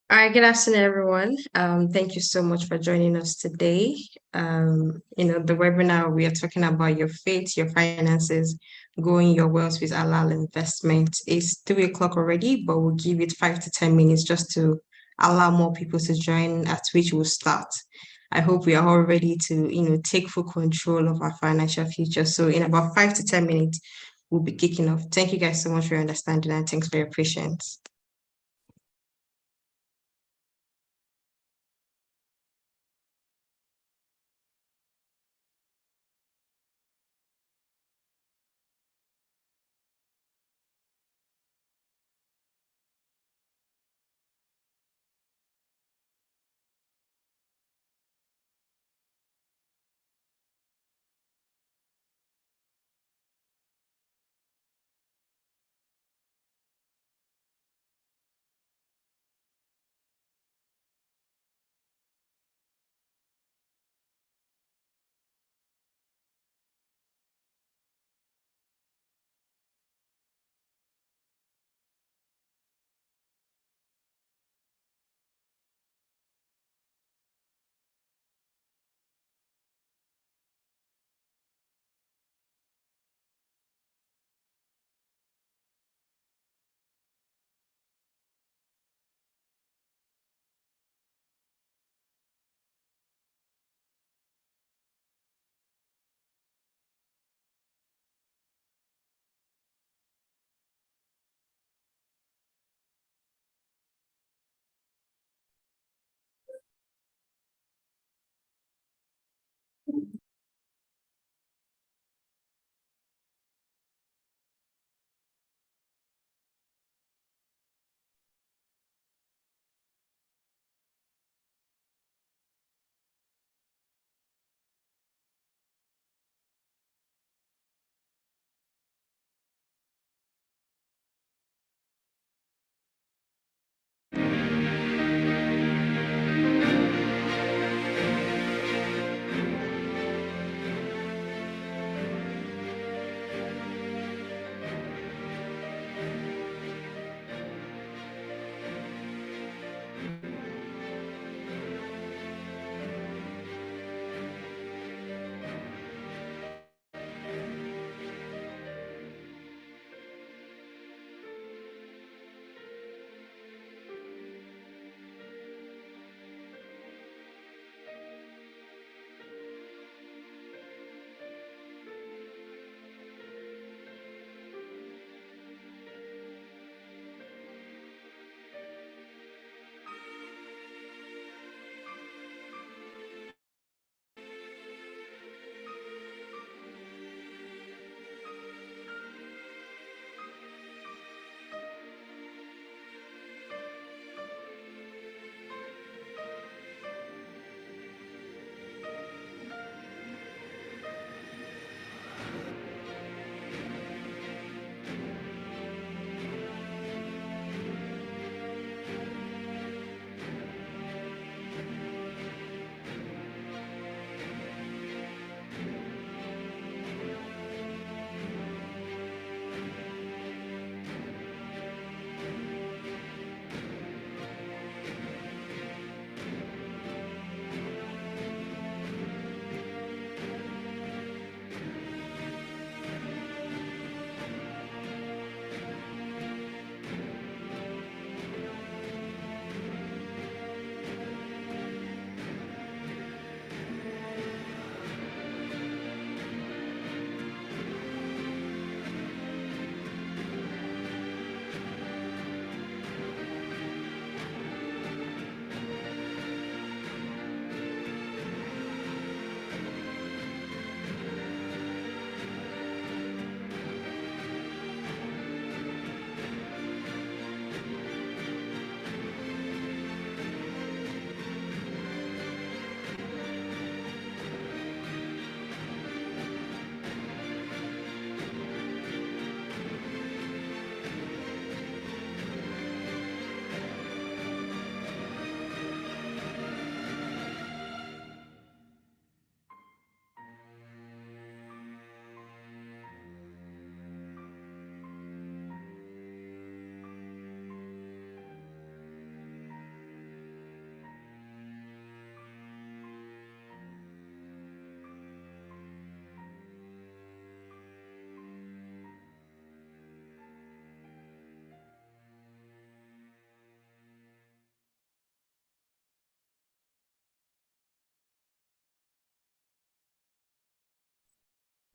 All right, good afternoon, everyone. Thank you so much for joining us today. The webinar, we are talking about your faith, your finances, growing your wealth with Halal investment. It's 3 o'clock already, but we'll give it 5 to 10 minutes just to allow more people to join, at which we'll start. I hope we are all ready to, take full control of our financial future. So in about 5 to 10 minutes, we'll be kicking off. Thank you guys so much for your understanding and thanks for your patience.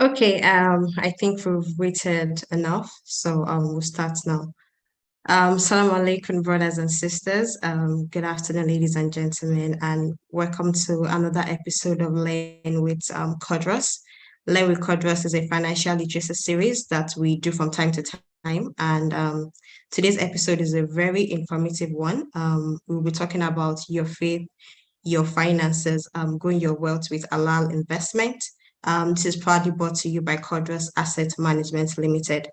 Okay, I think we've waited enough, so we'll start now. Salam alaikum, brothers and sisters. Good afternoon, ladies and gentlemen, and welcome to another episode of Learn with Codros. Learn with Codros is a financial literacy series that we do from time to time, and today's episode is a very informative one. We'll be talking about your faith, your finances, growing your wealth with Halal investment. This is proudly brought to you by Codros Asset Management Limited.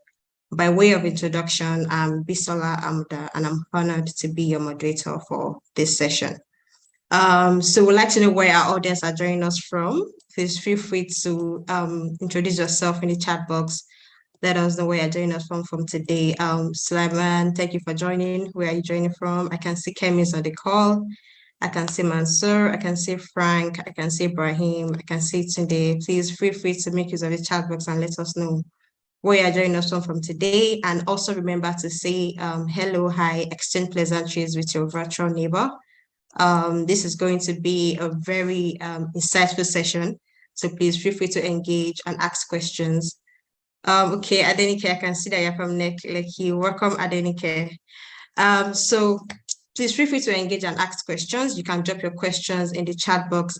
By way of introduction, I'm Bisola Amda, and I'm honored to be your moderator for this session. So we'd like to know where our audience are joining us from. Please feel free to introduce yourself in the chat box. Let us know where you're joining us from today. Sulaiman, thank you for joining. Where are you joining from? I can see Kemi's on the call. I can see Mansour, I can see Frank, I can see Ibrahim, I can see Tunde. Please feel free to make use of the chat box and let us know where you're joining us from today. And also remember to say hello, hi, exchange pleasantries with your virtual neighbor. This is going to be a very insightful session. So please feel free to engage and ask questions. Okay, Adenike, I can see that you're from Lekki. Welcome, Adenike. So please feel free to engage and ask questions. You can drop your questions in the chat box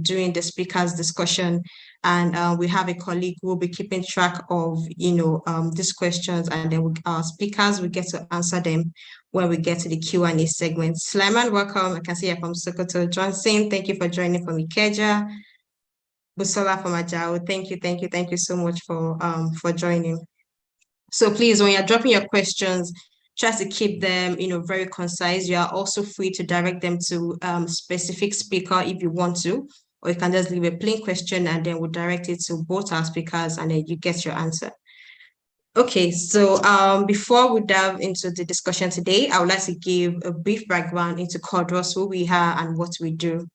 during the speaker's discussion. And we have a colleague who will be keeping track of, these questions, and then our speakers will get to answer them when we get to the Q&A segment. Sulaiman, welcome. I can see you're from Sokoto. Johnson, thank you for joining from Ikeja. Busola from Ajao, thank you so much for joining. So please, when you're dropping your questions, try to keep them, very concise. You are also free to direct them to specific speaker if you want to, or you can just leave a plain question and then we'll direct it to both our speakers and then you get your answer. Okay, so before we dive into the discussion today, I would like to give a brief background into Codros, who we are and what we do.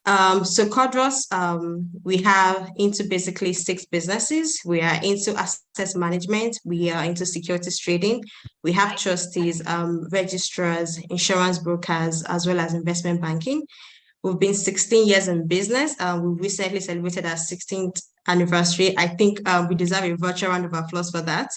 So Codros, we have into basically 6 businesses. We are into asset management, we are into securities trading, we have trustees, registrars, insurance brokers, as well as investment banking. We've been 16 years in business. We recently celebrated our 16th anniversary. I think we deserve a virtual round of applause for that.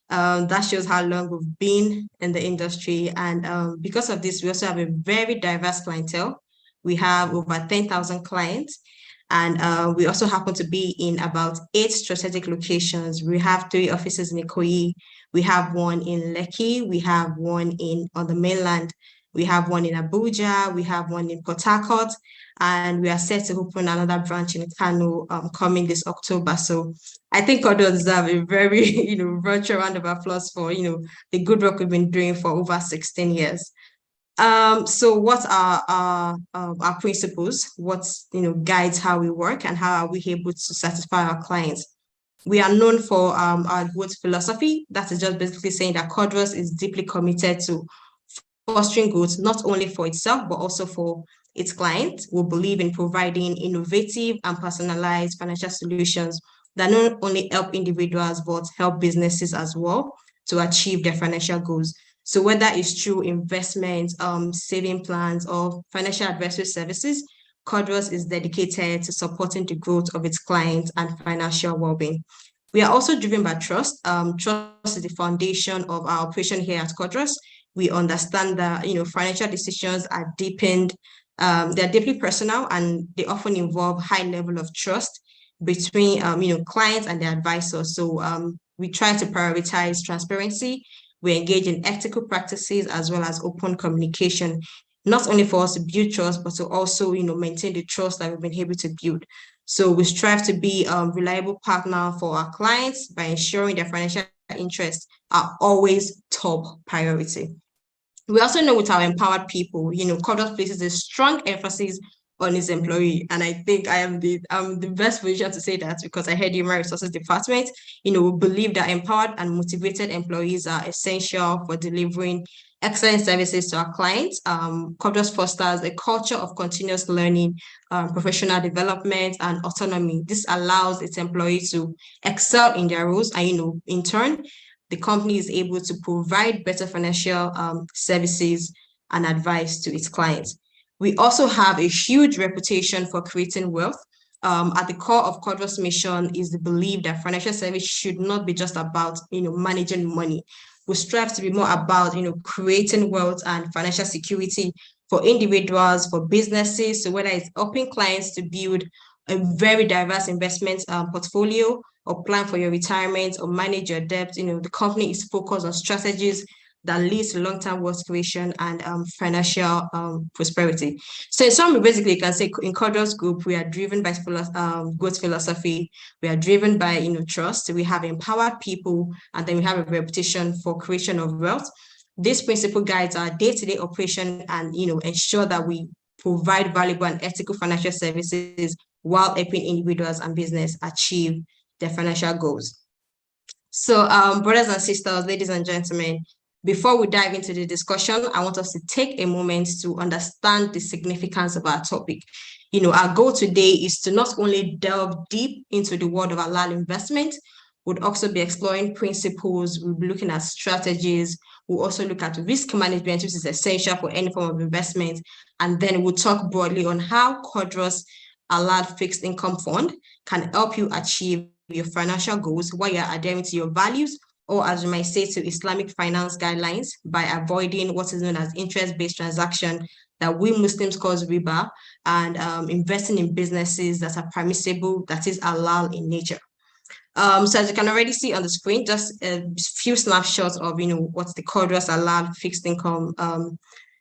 That shows how long we've been in the industry. And because of this, we also have a very diverse clientele. We have over 10,000 clients, and we also happen to be in about 8 strategic locations. We have 3 offices in Ikoyi, we have one in Lekki, we have one on the mainland, we have one in Abuja, we have one in Port Harcourt, and we are set to open another branch in Kano coming this October. So I think Odo deserve a very, virtual round of applause for, the good work we've been doing for over 16 years. So what are our principles? What guides how we work and how are we able to satisfy our clients? We are known for our growth philosophy. That is just basically saying that Codros is deeply committed to fostering growth, not only for itself, but also for its clients. We believe in providing innovative and personalized financial solutions that not only help individuals, but help businesses as well to achieve their financial goals. So whether it's through investments, saving plans, or financial advisory services, Codros is dedicated to supporting the growth of its clients and financial well-being. We are also driven by trust. Trust is the foundation of our operation here at Codros. We understand that financial decisions are deepened. They're deeply personal, and they often involve high level of trust between clients and their advisors. So we try to prioritize transparency. We engage in ethical practices as well as open communication, not only for us to build trust, but to also, maintain the trust that we've been able to build. So we strive to be a reliable partner for our clients by ensuring their financial interests are always top priority. We also know with our empowered people, Codros places a strong emphasis on his employee. And I think I'm the best position to say that because I head Human Resources Department. We believe that empowered and motivated employees are essential for delivering excellent services to our clients. Codros fosters a culture of continuous learning, professional development, and autonomy. This allows its employees to excel in their roles, and in turn, the company is able to provide better financial services and advice to its clients. We also have a huge reputation for creating wealth. At the core of Quadra's mission is the belief that financial service should not be just about, managing money. We strive to be more about, creating wealth and financial security for individuals, for businesses. So whether it's helping clients to build a very diverse investment portfolio, or plan for your retirement, or manage your debt, the company is focused on strategies that leads to long-term wealth creation and financial prosperity. So in summary, basically, you can say in Cordos Group, we are driven by growth philosophy. We are driven by trust. We have empowered people, and then we have a reputation for creation of wealth. This principle guides our day-to-day operation and ensure that we provide valuable and ethical financial services while helping individuals and business achieve their financial goals. So, brothers and sisters, ladies and gentlemen, before we dive into the discussion, I want us to take a moment to understand the significance of our topic. Our goal today is to not only delve deep into the world of halal investment, we'll also be exploring principles, we'll be looking at strategies, we'll also look at risk management, which is essential for any form of investment, and then we'll talk broadly on how Quadros Halal Fixed Income Fund can help you achieve your financial goals while you're adhering to your values, or as we might say, to Islamic finance guidelines, by avoiding what is known as interest-based transaction that we Muslims call riba, and investing in businesses that are permissible, that is halal in nature. So as you can already see on the screen, just a few snapshots of what the Quadros Halal Fixed Income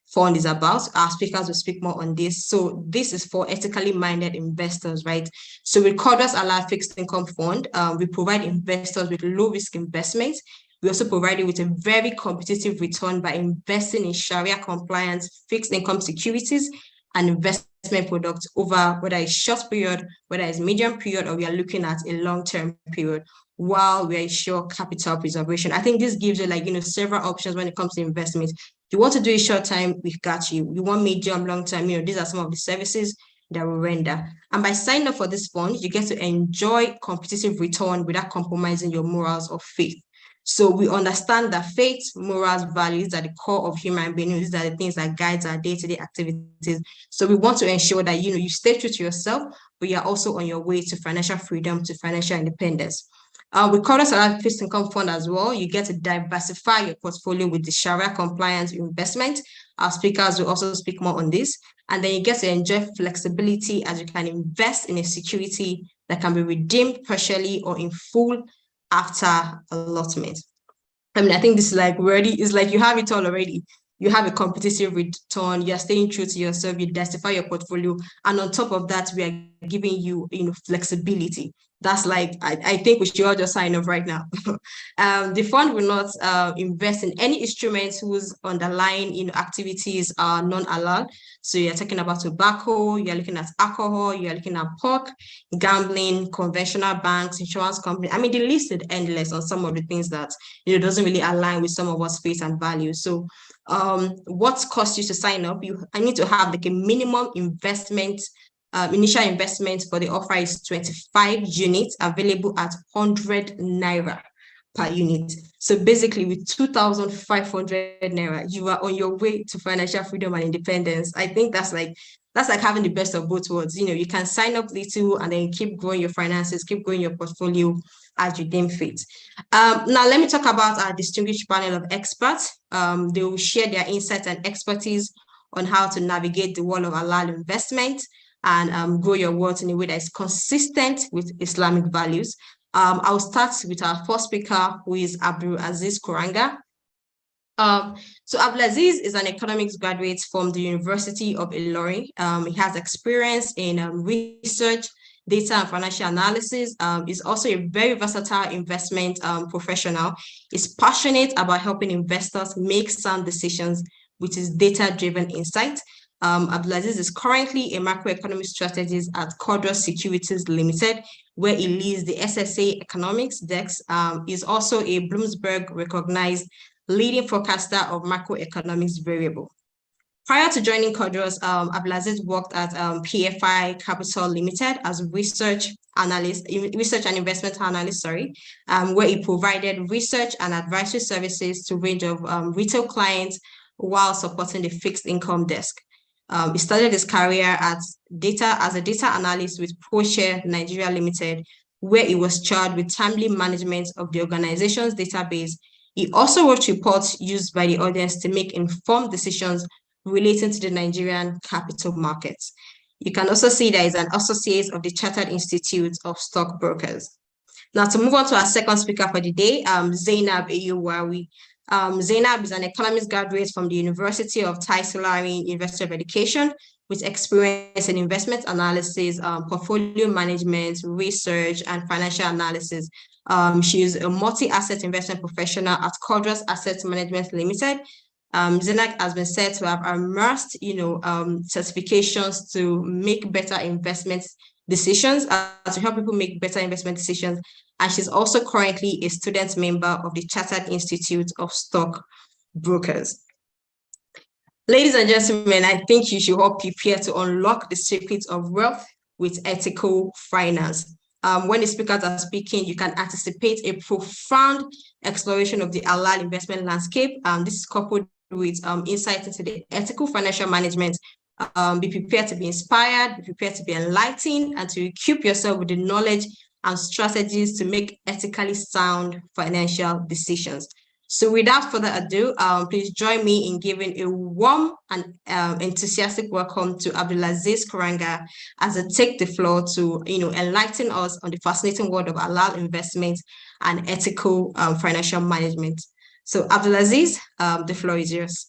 Fund is about. Our speakers will speak more on this. So this is for ethically minded investors, right? So with Quadros Halal Fixed Income Fund, we provide investors with low risk investments. We also provide you with a very competitive return by investing in Sharia compliance, fixed income securities, and investment products over whether it's short period, whether it's medium period, or we are looking at a long-term period, while we ensure capital preservation. I think this gives you several options when it comes to investment. If you want to do it short time, we've got you. You want medium, long term, these are some of the services that we render. And by signing up for this fund, you get to enjoy competitive return without compromising your morals or faith. So we understand that faith, morals, values are the core of human beings. These are the things that guides our day-to-day activities. So we want to ensure that you stay true to yourself, but you're also on your way to financial freedom, to financial independence. With Quadros Halal Fixed Income Fund as well, you get to diversify your portfolio with the Sharia compliance investment. Our speakers will also speak more on this. And then you get to enjoy flexibility as you can invest in a security that can be redeemed partially or in full after allotment. I think this is it's like you have it all already. You have a competitive return, you're staying true to yourself, you diversify your portfolio, and on top of that, we are giving you flexibility. That's I think we should all just sign up right now. The fund will not invest in any instruments whose underlying activities are non-halal. So you're talking about tobacco, you're looking at alcohol, you're looking at pork, gambling, conventional banks, insurance companies. The list is endless on some of the things that doesn't really align with some of our faith and values. So what costs you to sign up? I need to have a minimum investment. Initial investment for the offer is 25 units available at 100 naira per unit. So basically with 2,500 naira, you are on your way to financial freedom and independence. I think that's like having the best of both worlds. You can sign up little and then keep growing your finances, keep growing your portfolio as you deem fit. Now, let me talk about our distinguished panel of experts. They will share their insights and expertise on how to navigate the world of halal investment and grow your wealth in a way that is consistent with Islamic values. I'll start with our first speaker, who is Abdul Aziz Kuranga. So Abdul Aziz is an economics graduate from the University of Ilorin. He has experience in research, data and financial analysis. He's also a very versatile investment professional. He's passionate about helping investors make sound decisions with his data-driven insight. Abdulaziz is currently a macroeconomic strategist at Quadros Securities Limited, where he leads the SSA Economics Desk. He's also a Bloomberg-recognized leading forecaster of macroeconomics variable. Prior to joining Quadros, Abdulaziz worked at PFI Capital Limited as research and investment analyst, where he provided research and advisory services to a range of retail clients while supporting the fixed income desk. He started his career as a data analyst with ProShare Nigeria Limited, where he was charged with timely management of the organization's database. He also wrote reports used by the audience to make informed decisions relating to the Nigerian capital markets. You can also see that he's an associate of the Chartered Institute of Stockbrokers. Now, to move on to our second speaker for the day, Zainab Eyuwawi. Zainab is an economics graduate from the University of Taisolari University of Education with experience in investment analysis, portfolio management, research, and financial analysis. She is a multi-asset investment professional at Cordros Asset Management Limited. Zainab has been said to have amassed, certifications to make better investment decisions, to help people make better investment decisions. And she's also currently a student member of the Chartered Institute of Stockbrokers. Ladies and gentlemen, I think you should all prepare to unlock the secrets of wealth with ethical finance. When the speakers are speaking, you can anticipate a profound exploration of the halal investment landscape. This is coupled with insight into the ethical financial management. Be prepared to be inspired, be prepared to be enlightened, and to equip yourself with the knowledge and strategies to make ethically sound financial decisions. So without further ado, please join me in giving a warm and enthusiastic welcome to Abdulaziz Kuranga as I take the floor to enlighten us on the fascinating world of halal investment and ethical financial management. So Abdulaziz, the floor is yours.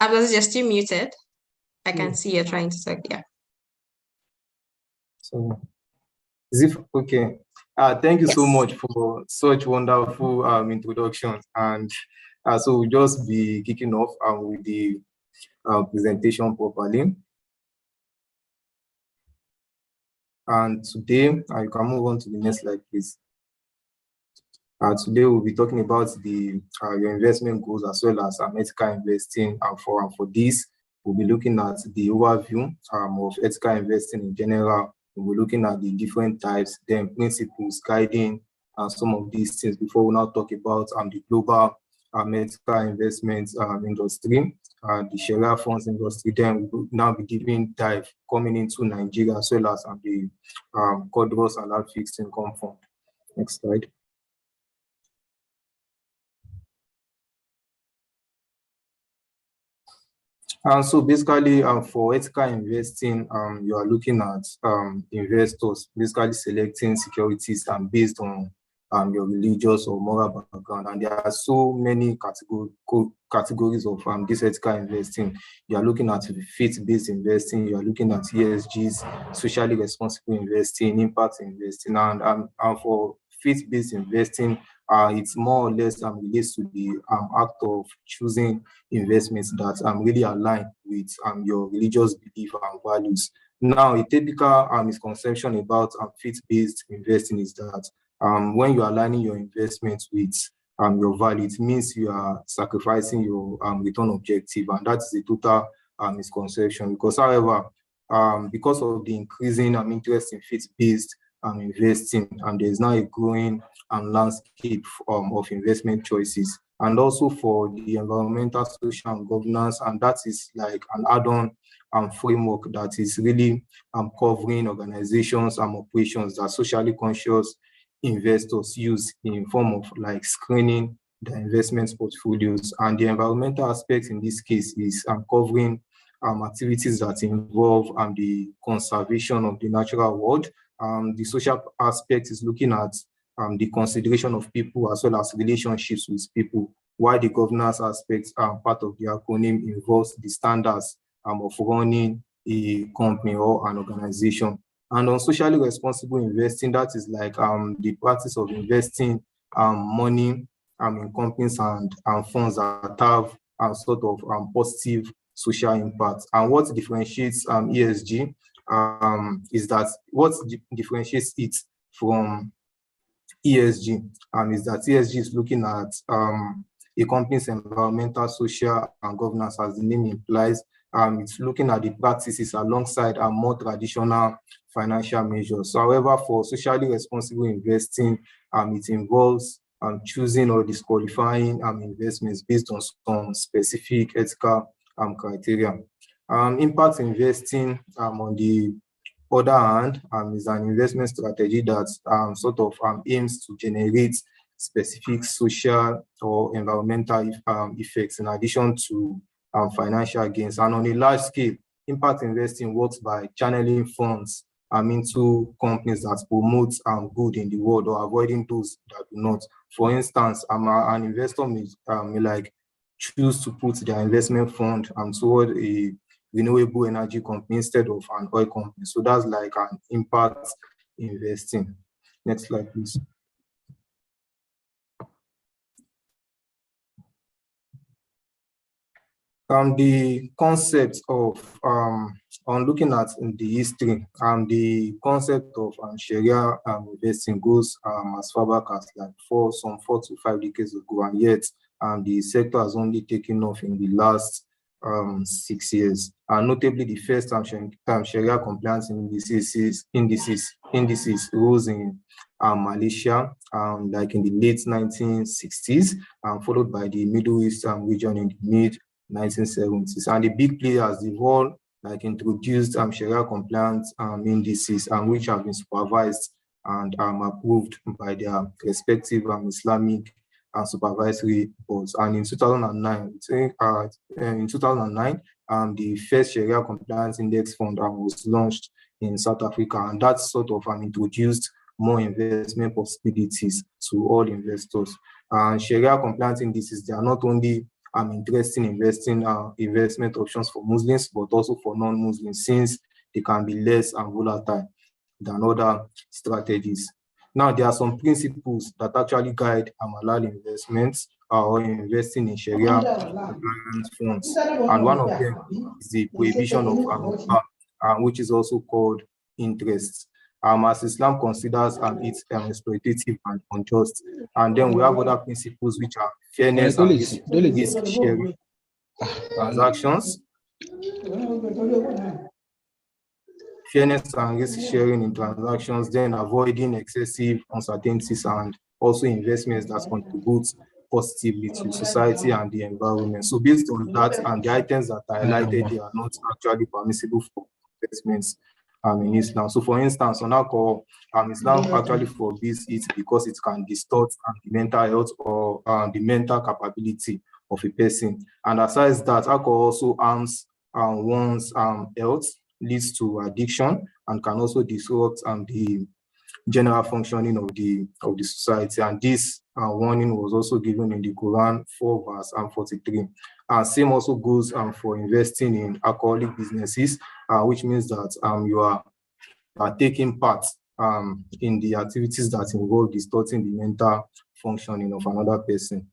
Abdulaziz, you're still muted. I can see you're trying to talk, yeah. So, is it okay? Thank you so much for such wonderful introductions. And so we'll just be kicking off with the presentation properly. And today, you can move on to the next slide, please. Today, we'll be talking about the your investment goals as well as ethical investing. And for this, we'll be looking at the overview of ethical investing in general. We'll be looking at the different types, then principles guiding some of these things before we now talk about the global ethical investment industry, the Sharia funds industry. Then we'll now be giving dive coming into Nigeria as well as the Cordros Halal fixed income fund. Next slide. And so basically, for ethical investing, you are looking at investors basically selecting securities based on your religious or moral background. And there are so many categories of this ethical investing. You are looking at faith-based investing, you are looking at ESGs, socially responsible investing, impact investing, and for faith-based investing, it's more or less relates to the act of choosing investments that really align with your religious belief and values. Now, a typical misconception about faith-based investing is that when you are aligning your investments with your value, it means you are sacrificing your return objective, and that is a total misconception. Because, however, because of the increasing interest in faith-based investing, and there is now a growing landscape of investment choices, and also for the environmental, social, and governance, and that is like an add-on framework that is really covering organizations and operations that socially conscious investors use in form of like screening the investment portfolios. And the environmental aspect in this case is covering activities that involve the conservation of the natural world. The social aspect is looking at the consideration of people as well as relationships with people, while the governance aspect, part of the acronym, involves the standards of running a company or an organization. And on socially responsible investing, that is like the practice of investing money in companies and funds that have sort of positive social impact. And what differentiates ESG is that what differentiates it from ESG is that ESG is looking at a company's environmental, social, and governance, as the name implies. It's looking at the practices alongside more traditional financial measures. So, however, for socially responsible investing, it involves choosing or disqualifying investments based on some specific ethical criteria. Impact investing, on the other hand, is an investment strategy that sort of aims to generate specific social or environmental effects in addition to financial gains. And on a large scale, impact investing works by channeling funds into companies that promote good in the world or avoiding those that do not. For instance, an investor may like choose to put their investment fund toward a renewable energy company instead of an oil company. So that's like an impact investing. Next slide, please. The concept of on looking at the history, the concept of Sharia investing goes as far back as like some 4 to 5 decades ago, and yet the sector has only taken off in the last 6 years. And notably, the first Sharia compliance indices rose in Malaysia, like in the late 1960s, followed by the Middle East region in the mid 1970s. And the big players, they've all like introduced Sharia compliance indices, which have been supervised and approved by their respective Islamic supervisory boards. And in 2009, the first Sharia compliance index fund was launched in South Africa, and that sort of introduced more investment possibilities to all investors. Sharia compliance indices, they are not only interesting investment options for Muslims, but also for non-Muslims, since they can be less volatile than other strategies. Now, there are some principles that actually guide halal investments or investing in Sharia compliance funds, and one of them is the prohibition of which is also called interest. As Islam considers it exploitative and unjust. And then we have other principles which are fairness and risk sharing transactions. Fairness and risk sharing in transactions, then avoiding excessive uncertainties, and also investments that contribute positively to society and the environment. So based on that, and the items that are highlighted here are not actually permissible for investments in Islam. So for instance, on alcohol, Islam actually forbids it because it can distort the mental health or the mental capability of a person. And aside that, alcohol also harms one's health, leads to addiction, and can also disrupt the general functioning of the society. And this warning was also given in the Quran 4 verse 43. Same also goes for investing in alcoholic businesses, which means that you are taking part in the activities that involve distorting the mental functioning of another person.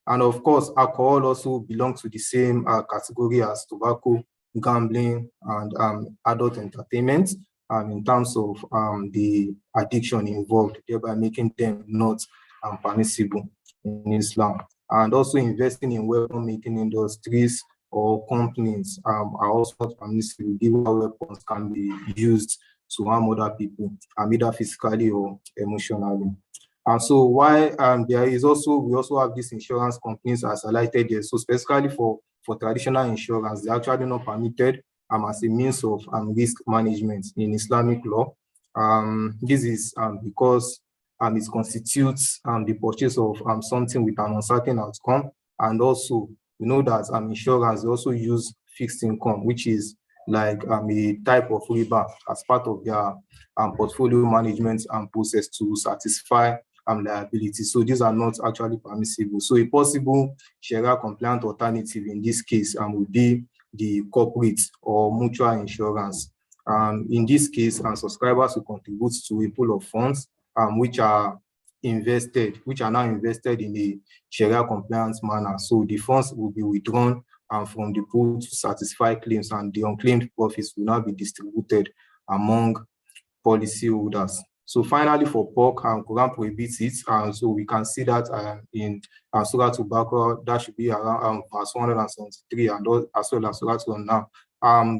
And of course, alcohol also belongs to the same category as tobacco, gambling, and adult entertainment in terms of the addiction involved, thereby making them not permissible in Islam. And also investing in weapon-making industries or companies are also not permissible, given how weapons can be used to harm other people, either physically or emotionally. And so why there is also, we also have these insurance companies as highlighted here. So specifically for traditional insurance, they're actually not permitted as a means of risk management in Islamic law. This is because it constitutes the purchase of something with an uncertain outcome. And also, we know that insurance, they also use fixed income, which is like a type of riba as part of their portfolio management process to satisfy liability. So these are not actually permissible. So a possible Sharia compliant alternative in this case would be the corporate or mutual insurance. In this case, subscribers will contribute to a pool of funds which are now invested in a Sharia compliance manner. So the funds will be withdrawn from the pool to satisfy claims, and the unclaimed profits will now be distributed among policyholders. So finally, for pork, Quran prohibits it. So we can see that in Surah Al-Baqarah, that should be around verse 173, and as well as Surah Al-Now.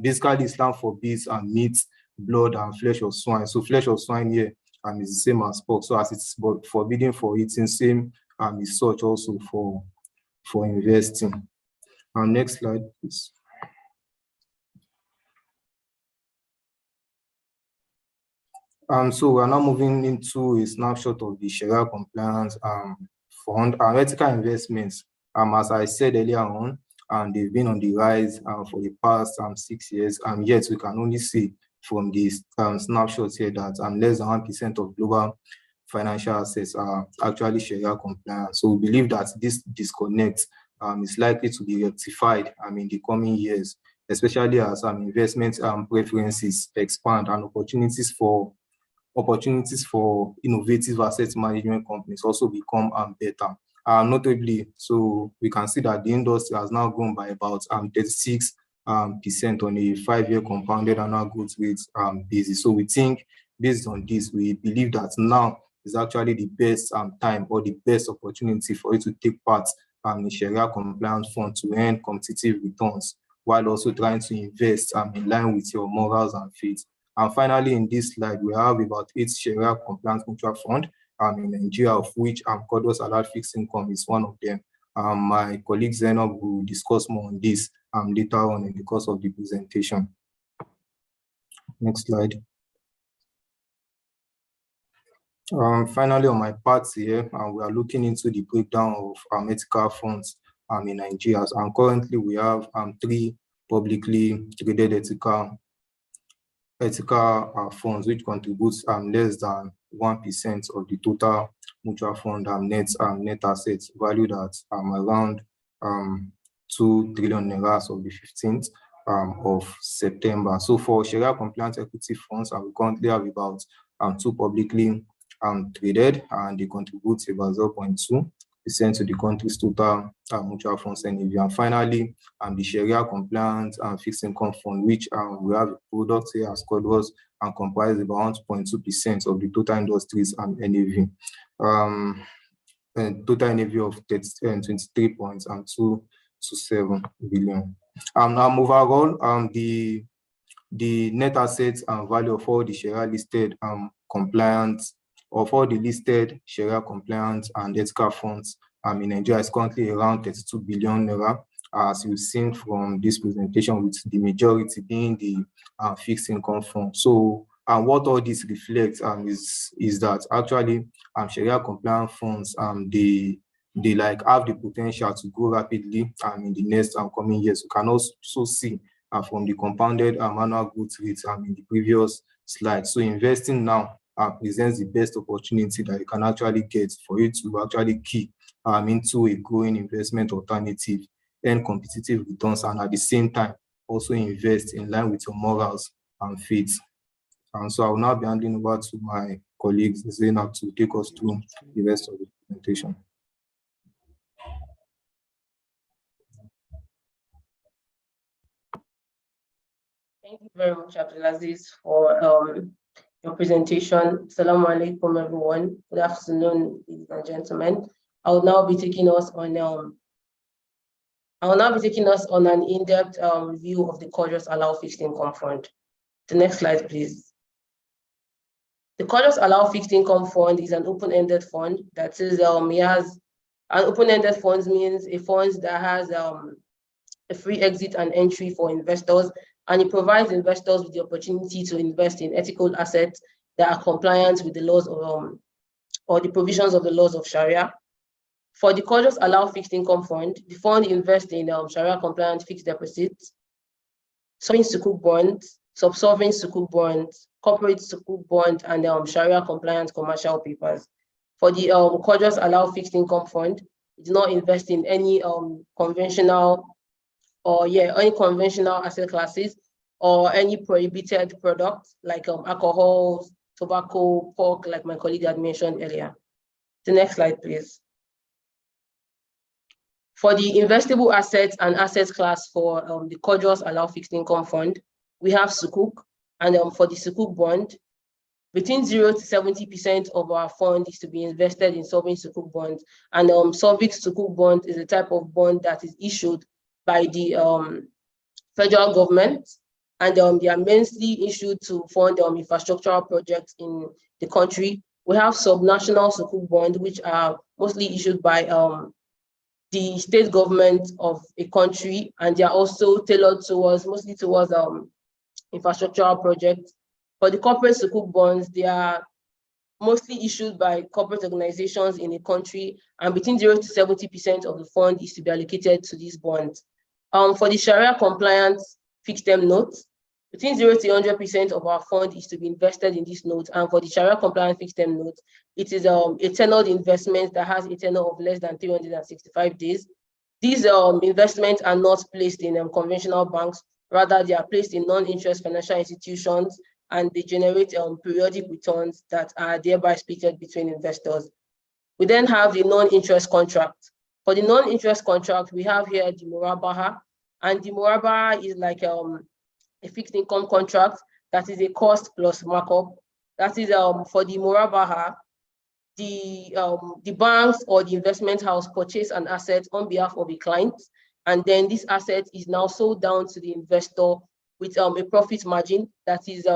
Basically, Islam forbids meat, blood, and flesh of swine. So flesh of swine here is the same as pork. So as it's forbidden for eating, same is such also for investing. Next slide, please. So we're now moving into a snapshot of the Sharia compliance fund and ethical investments. As I said earlier on, they've been on the rise for the past 6 years, yet we can only see from these snapshots here that less than 1% of global financial assets are actually Sharia compliant. So we believe that this disconnect is likely to be rectified in the coming years, especially as investment preferences expand and opportunities for innovative asset management companies also become better. Notably, so we can see that the industry has now grown by about 36% on a 5-year compounded annual growth rate basis. So we think, based on this, we believe that now is actually the best time or the best opportunity for you to take part in Sharia compliant fund to earn competitive returns, while also trying to invest in line with your morals and faith. And finally, in this slide, we have about 8 Sharia compliant mutual funds in Nigeria, of which Qadros Halal Fixed Income is one of them. My colleague Zainab will discuss more on this later on in the course of the presentation. Next slide. Finally, on my part here, we are looking into the breakdown of ethical funds in Nigeria. And currently, we have 3 publicly traded ethical funds, which contributes less than 1% of the total mutual fund net assets, valued at around 2 trillion naira as of the 15th of September. So for Sharia compliant equity funds, we currently have about 2 publicly traded, and they contribute about 0.2% to the country's total mutual funds NAV. And finally, the Sharia compliant fixed income fund, which we have products here as Quadros, and comprise about 1.2% of the total industry's NAV. Total NAV of 23.227 billion. Overall, the net assets and value of all the Sharia listed compliant, of all the listed Sharia compliant and ethical funds in Nigeria is currently around 32 billion naira, as you've seen from this presentation, with the majority being the fixed income fund. So what all this reflects is that actually Sharia compliant funds they have the potential to grow rapidly in the next coming years. You can also see from the compounded annual growth rates in the previous slide. So investing now presents the best opportunity that you can actually get for you to actually key into a growing investment alternative, earn competitive returns, and at the same time also invest in line with your morals and faith. And so I will now be handing over to my colleagues Zainab to take us through the rest of the presentation. Thank you very much, Abdulaziz, for your presentation. Assalamu alaikum, everyone. Good afternoon, ladies and gentlemen. I will now be taking us on an in-depth review of the Qadros Halal Fixed Income Fund. The next slide, please. The Qadros Halal Fixed Income Fund is an open-ended fund. That is, an open-ended fund means a fund that has a free exit and entry for investors, and it provides investors with the opportunity to invest in ethical assets that are compliant with the laws of or the provisions of the laws of Sharia. For the Qadros Halal Fixed Income Fund, the fund invests in Sharia compliant fixed deposits, sovereign sukuk bonds, sub-sovereign sukuk bonds, corporate sukuk bond, and Sharia compliant commercial papers. For the Qadros Halal Fixed Income Fund, it does not invest in any conventional asset classes or any prohibited products like alcohol, tobacco, pork, like my colleague had mentioned earlier. The next slide, please. For the investable assets and assets class for the Qadros Halal Fixed Income Fund, we have sukuk, and for the sukuk bond, Between 0 to 70% of our fund is to be invested in sovereign sukuk bonds. And sovereign sukuk bond is a type of bond that is issued by the federal government, and they are mainly issued to fund infrastructural projects in the country. We have subnational sukuk bonds, which are mostly issued by the state government of a country, and they are also tailored mostly towards infrastructural projects. For the corporate sukuk bonds, they are mostly issued by corporate organizations in a country, and between 0 to 70% of the fund is to be allocated to these bonds. For the Sharia compliant fixed term notes, between 0 to 100% of our fund is to be invested in these notes. And for the Sharia compliant fixed term notes, it is a tenured investment that has a tenure of less than 365 days. These investments are not placed in conventional banks. Rather, they are placed in non-interest financial institutions, and they generate periodic returns that are thereby split between investors. We then have the non-interest contract. For the non-interest contract, we have here the Murabaha, and the Murabaha is like a fixed income contract that is a cost plus markup. That is for the Murabaha, the banks or the investment house purchase an asset on behalf of a client, and then this asset is now sold down to the investor with a profit margin that is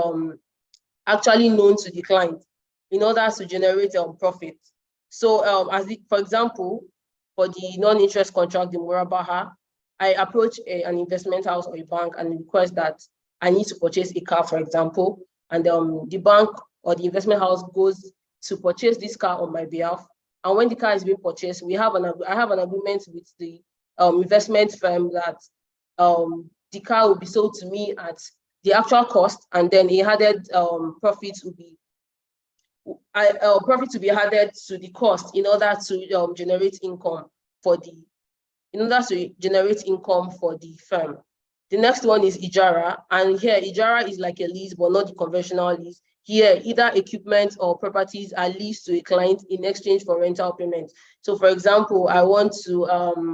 actually known to the client in order to generate profit. So for example, for the non-interest contract, the Murabaha, I approach an investment house or a bank and request that I need to purchase a car, for example, and the bank or the investment house goes to purchase this car on my behalf. And when the car is being purchased, I have an agreement with the investment firm that the car will be sold to me at the actual cost, and then a added profit will be added to the cost in order to generate income for the firm. The next one is Ijara, and here Ijara is like a lease, but not the conventional lease. Here, either equipment or properties are leased to a client in exchange for rental payment. So, for example, I want to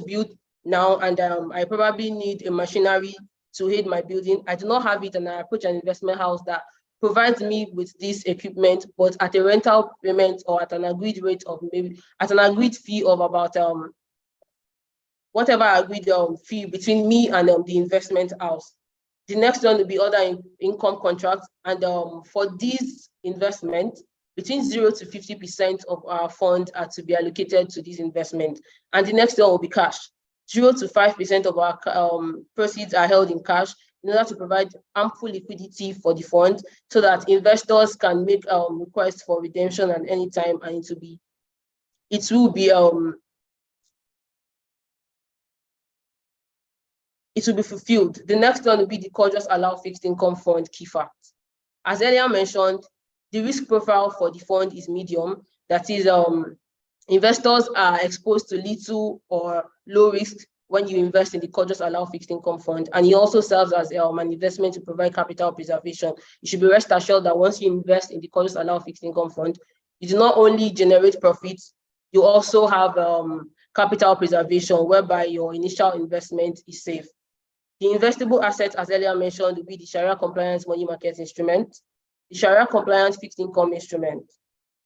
build now, and I probably need a machinery to aid my building. I do not have it, and I approach an investment house that provides me with this equipment, but at a rental payment or at an agreed rate of maybe at an agreed fee of about whatever agreed fee between me and the investment house. The next one will be other income contracts, and for these investments, between 0 to 50% of our funds are to be allocated to these investments. And the next one will be cash. 0 to 5% of our proceeds are held in cash in order to provide ample liquidity for the fund, so that investors can make requests for redemption at any time, and it will be fulfilled. The next one will be the Courteous Halal Fixed Income Fund key facts. As earlier mentioned, the risk profile for the fund is medium. That is, investors are exposed to little or low risk when you invest in the Courteous Halal Fixed Income Fund, and it also serves as an investment to provide capital preservation. You should be rest assured that once you invest in the Courteous Halal Fixed Income Fund, you do not only generate profits, you also have capital preservation, whereby your initial investment is safe. The investable assets, as earlier mentioned, will be the Sharia compliant money market instrument, the Sharia compliant fixed income instrument.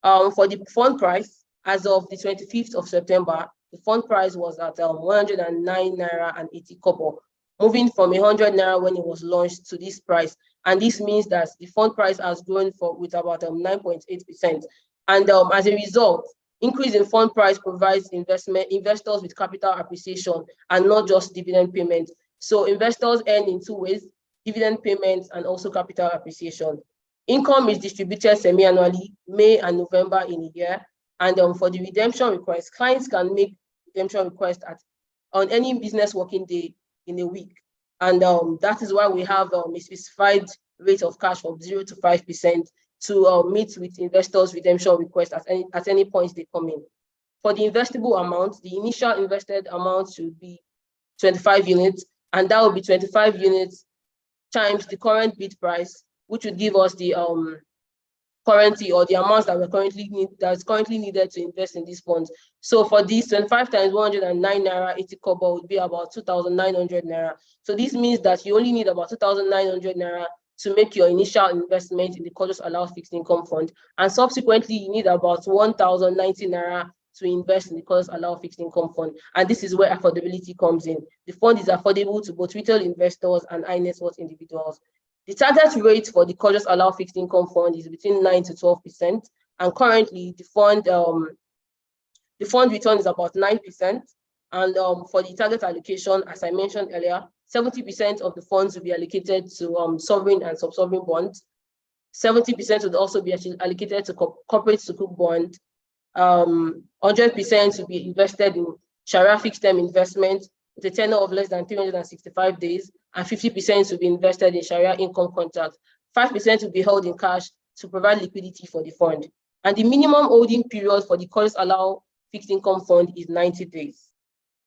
For the fund price, as of the 25th of September, the fund price was at 109 naira and 80 kobo, moving from 100 naira when it was launched to this price. And this means that the fund price has grown with about 9.8%. And as a result, increase in fund price provides investors with capital appreciation and not just dividend payment. So investors earn in two ways: dividend payments and also capital appreciation. Income is distributed semi-annually, May and November in a year. And for the redemption request, clients can make redemption requests on any business working day in a week. And that is why we have a specified rate of cash of 0 to 5% to meet with investors' redemption requests at any point they come in. For the investable amount, the initial invested amount should be 25 units, and that will be 25 units times the current bid price, which would give us the currency or the amounts that is currently needed to invest in these funds. So for these, 25 times 109 naira 80 kobo would be about 2,900 naira. So this means that you only need about 2,900 naira to make your initial investment in the Courteous Allowed Fixed Income Fund. And subsequently, you need about 1,090 Naira to invest in the Courteous Allowed Fixed Income Fund. And this is where affordability comes in. The fund is affordable to both retail investors and high net worth individuals. The target rate for the Courteous Allowed Fixed Income Fund is between 9 to 12%. And currently, the fund return is about 9%. And for the target allocation, as I mentioned earlier, 70% of the funds will be allocated to sovereign and sub-sovereign bonds. 70% would also be allocated to corporate sukuk bond. 100% will be invested in Sharia fixed-term investment with a tenure of less than 365 days, and 50% will be invested in Sharia income contracts. 5% will be held in cash to provide liquidity for the fund. And the minimum holding period for the Courteous Allowed Fixed Income Fund is 90 days.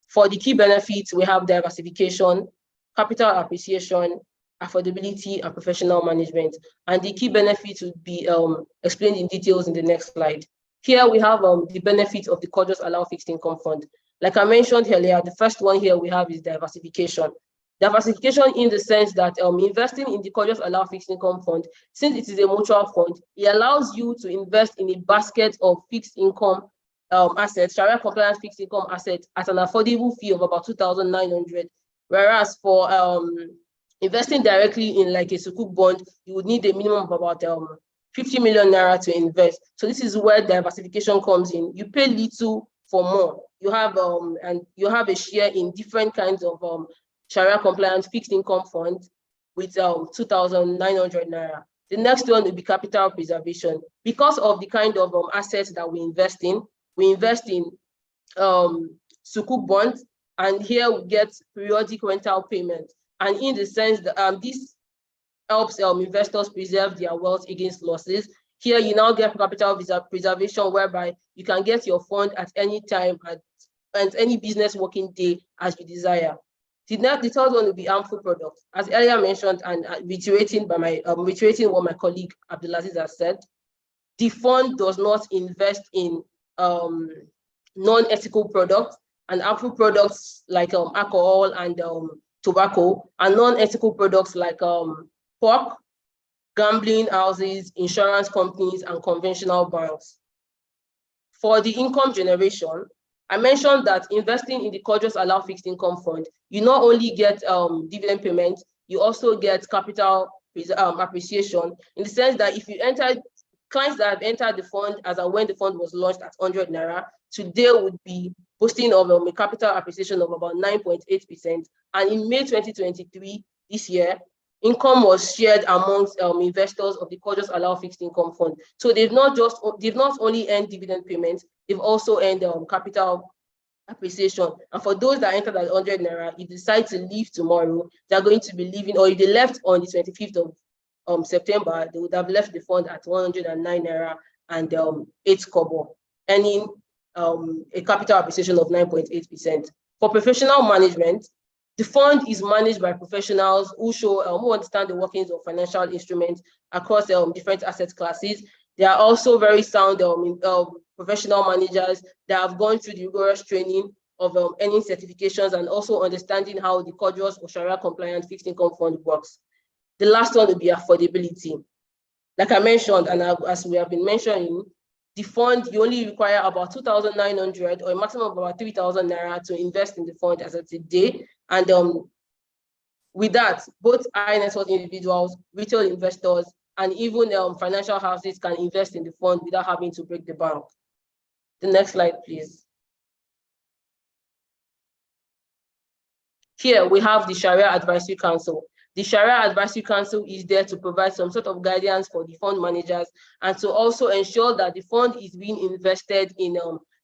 For the key benefits, we have diversification, capital appreciation, affordability, and professional management. And the key benefits will be explained in details in the next slide. Here we have the benefits of the Courteous Allowed Fixed Income Fund. Like I mentioned earlier, the first one here we have is diversification. Diversification in the sense that investing in the Courteous Allowed Fixed Income Fund, since it is a mutual fund, it allows you to invest in a basket of fixed income assets, Sharia compliant fixed income assets at an affordable fee of about 2,900. Whereas for investing directly in like a sukuk bond, you would need a minimum of about 50 million Naira to invest. So this is where diversification comes in. You pay little for more. You have a share in different kinds of Sharia compliant fixed income funds with 2,900 Naira. The next one will be capital preservation. Because of the kind of assets that we invest in sukuk bonds, and here we get periodic rental payment. And in the sense that this helps investors preserve their wealth against losses. Here you now get capital preservation, whereby you can get your fund at any time and any business working day as you desire. The third one will be harmful products. As earlier mentioned, and reiterating what my colleague Abdulaziz has said, the fund does not invest in non-ethical products, and harmful products like alcohol and tobacco, and non-ethical products like pork, gambling houses, insurance companies, and conventional banks. For the income generation, I mentioned that investing in the Courteous Allowed Fixed Income Fund, you not only get dividend payment, you also get capital appreciation, in the sense that if you enter, clients that have entered the fund as and when the fund was launched at 100 Naira, today would be boasting of a capital appreciation of about 9.8%. And in May 2023, this year, income was shared amongst investors of the Courteous Allowed Fixed Income Fund. So they've not only earned dividend payments, they've also earned capital appreciation. And for those that entered at 100 Naira, if they decide to leave tomorrow, they're going to be leaving, or if they left on the 25th of September, they would have left the fund at 109 Naira and 8 kobo, earning a capital appreciation of 9.8%. For professional management, the fund is managed by professionals who understand the workings of financial instruments across different asset classes. They are also very sound professional managers that have gone through the rigorous training of earning certifications and also understanding how the Courteous or Sharia compliant fixed income fund works. The last one will be affordability. Like I mentioned, and as we have been mentioning, the fund, you only require about 2,900 or a maximum of about 3,000 Naira to invest in the fund as of today. And with that, both high net worth individuals, retail investors, and even financial houses can invest in the fund without having to break the bank. The next slide, please. Here we have the Sharia Advisory Council. The Sharia Advisory Council is there to provide some sort of guidance for the fund managers and to also ensure that the fund is being invested in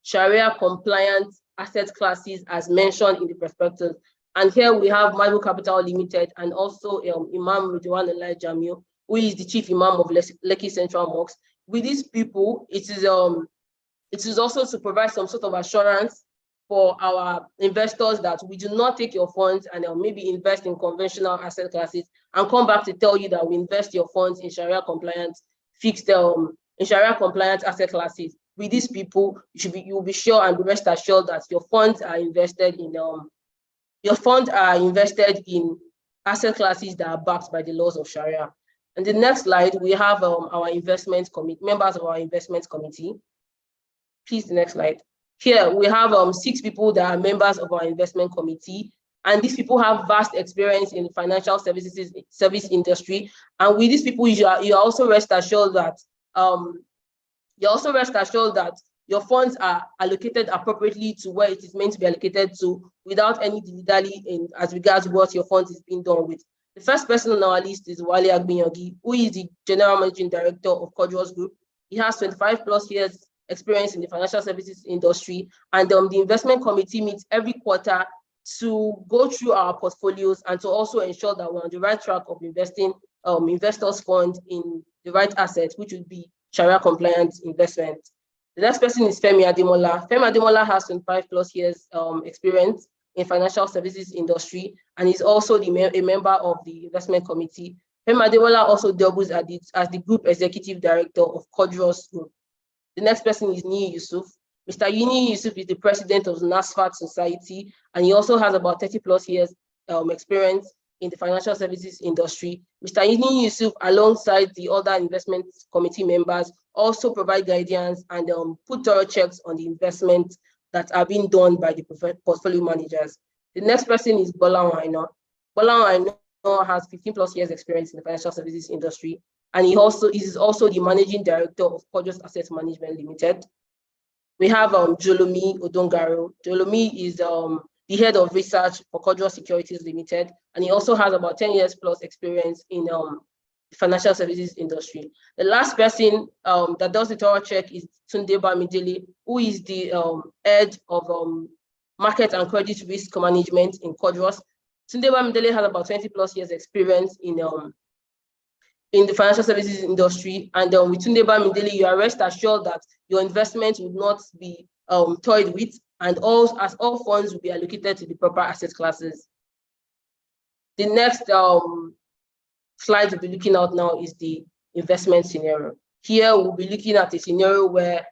Sharia compliant asset classes as mentioned in the prospectus. And here we have Marble Capital Limited and also Imam Ridwan Alai Jamil, who is the chief imam of Lekki Central Mosque. With these people, it is also to provide some sort of assurance for our investors that we do not take your funds and maybe invest in conventional asset classes and come back to tell you that we invest your funds in Sharia compliant Sharia compliant asset classes. With these people, you'll be sure and be rest assured that your funds are invested in asset classes that are backed by the laws of Sharia. And the next slide, we have our investment committee, members of our investment committee. Please, the next slide. Here we have 6 people that are members of our investment committee, and these people have vast experience in the financial service industry. And with these people, you are also rest assured that your funds are allocated appropriately to where it is meant to be allocated to, without any dilly-dally in as regards what your funds is being done with. The first person on our list is Wale Agbinyogi, who is the General Managing Director of Codros Group. He has 25 plus years experience in the financial services industry, and the investment committee meets every quarter to go through our portfolios and to also ensure that we're on the right track of investing investors' funds in the right assets, which would be Sharia compliant investment. The next person is Femi Ademola. Femi Ademola has 25 plus years experience in financial services industry, and is also a member of the investment committee. Femi Ademola also doubles as the group executive director of Codros Group. The next person is Nii Yusuf. Mr. Yini Yusuf is the president of the NASFAT Society, and he also has about 30 plus years experience in the financial services industry. Mr. Yini Yusuf, alongside the other investment committee members, also provide guidance and put thorough checks on the investments that are being done by the portfolio managers. The next person is Bola Waino. Bola Waino has 15 plus years experience in the financial services industry, and he is also the managing director of Codros Asset Management Limited. We have Jolomi Odongaro. Jolomi is the head of research for Codros Securities Limited, and he also has about 10 years plus experience in the financial services industry. The last person that does the thorough check is Tunde Bamidele, who is the head of market and credit risk management in Codros. Tunde Bamidele has about 20 plus years experience in the financial services industry, and with Tunde Bamidele, you are rest assured that your investment will not be toyed with, and all funds will be allocated to the proper asset classes. The next slide we'll be looking at now is the investment scenario. Here we'll be looking at a scenario where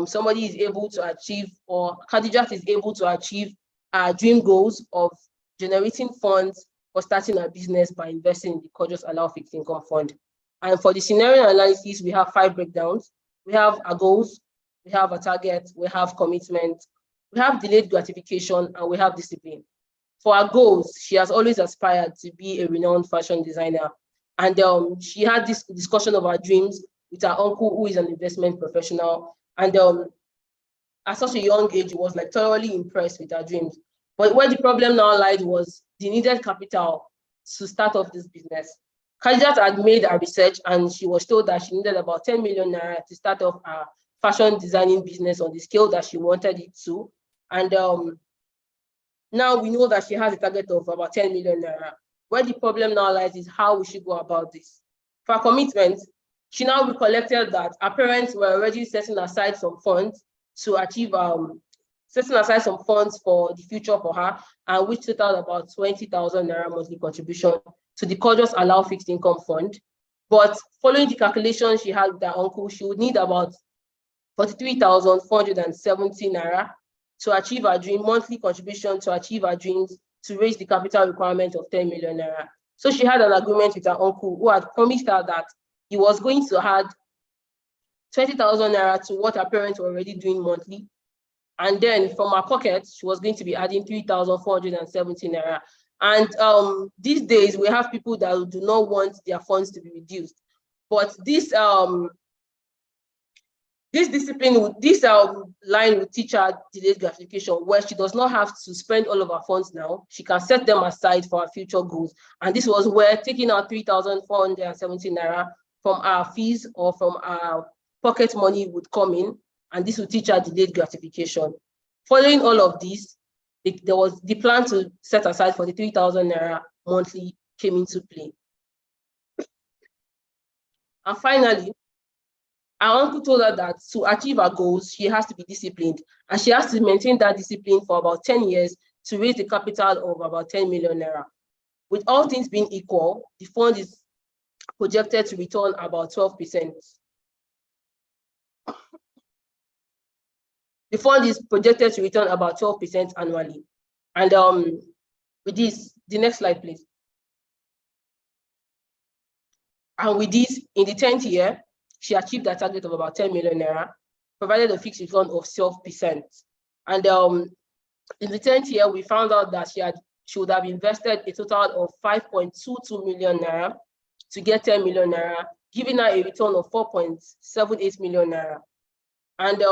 somebody is able to achieve, or Khadijat is able to achieve our dream goals of generating funds for starting a business by investing in the Codros Halal Fixed Income Fund. And for the scenario analysis, we have 5 breakdowns. We have our goals, we have a target, we have commitment, we have delayed gratification, and we have discipline. For our goals, she has always aspired to be a renowned fashion designer. And she had this discussion of her dreams with her uncle, who is an investment professional. And at such a young age, he was like thoroughly impressed with her dreams. But where the problem now lied was the needed capital to start off this business. Khadijat had made a research, and she was told that she needed about 10 million naira to start off her fashion designing business on the scale that she wanted it to. And now we know that she has a target of about 10 million naira. Where the problem now lies is how we should go about this. For her commitment, she now recollected that her parents were already setting aside some funds to achieve, setting aside some funds for the future for her, and which totaled about 20,000 naira monthly contribution to the Codros Halal Fixed Income Fund. But following the calculation she had with her uncle, she would need about 43,470 naira to achieve her dream, monthly contribution to achieve her dreams, to raise the capital requirement of 10 million naira. So she had an agreement with her uncle, who had promised her that he was going to add 20,000 naira to what her parents were already doing monthly. And then from her pocket, she was going to be adding 3,470 naira. And these days, we have people that do not want their funds to be reduced. But this discipline, this line will teach her delayed gratification, where she does not have to spend all of her funds now. She can set them aside for her future goals. And this was where taking out 3,470 naira from our fees or from our pocket money would come in, and this will teach her delayed gratification. Following all of this, there was the plan to set aside for the 3,000 naira monthly came into play. And finally, our uncle told her that to achieve her goals, she has to be disciplined, and she has to maintain that discipline for about 10 years to raise the capital of about 10 million naira. With all things being equal, the fund is projected to return about 12%. The fund is projected to return about 12% annually. And with this, the next slide, please. And with this, in the 10th year, she achieved a target of about 10 million naira, provided a fixed return of 12%. And in the 10th year, we found out that she would have invested a total of 5.22 million naira to get 10 million naira, giving her a return of 4.78 million naira. And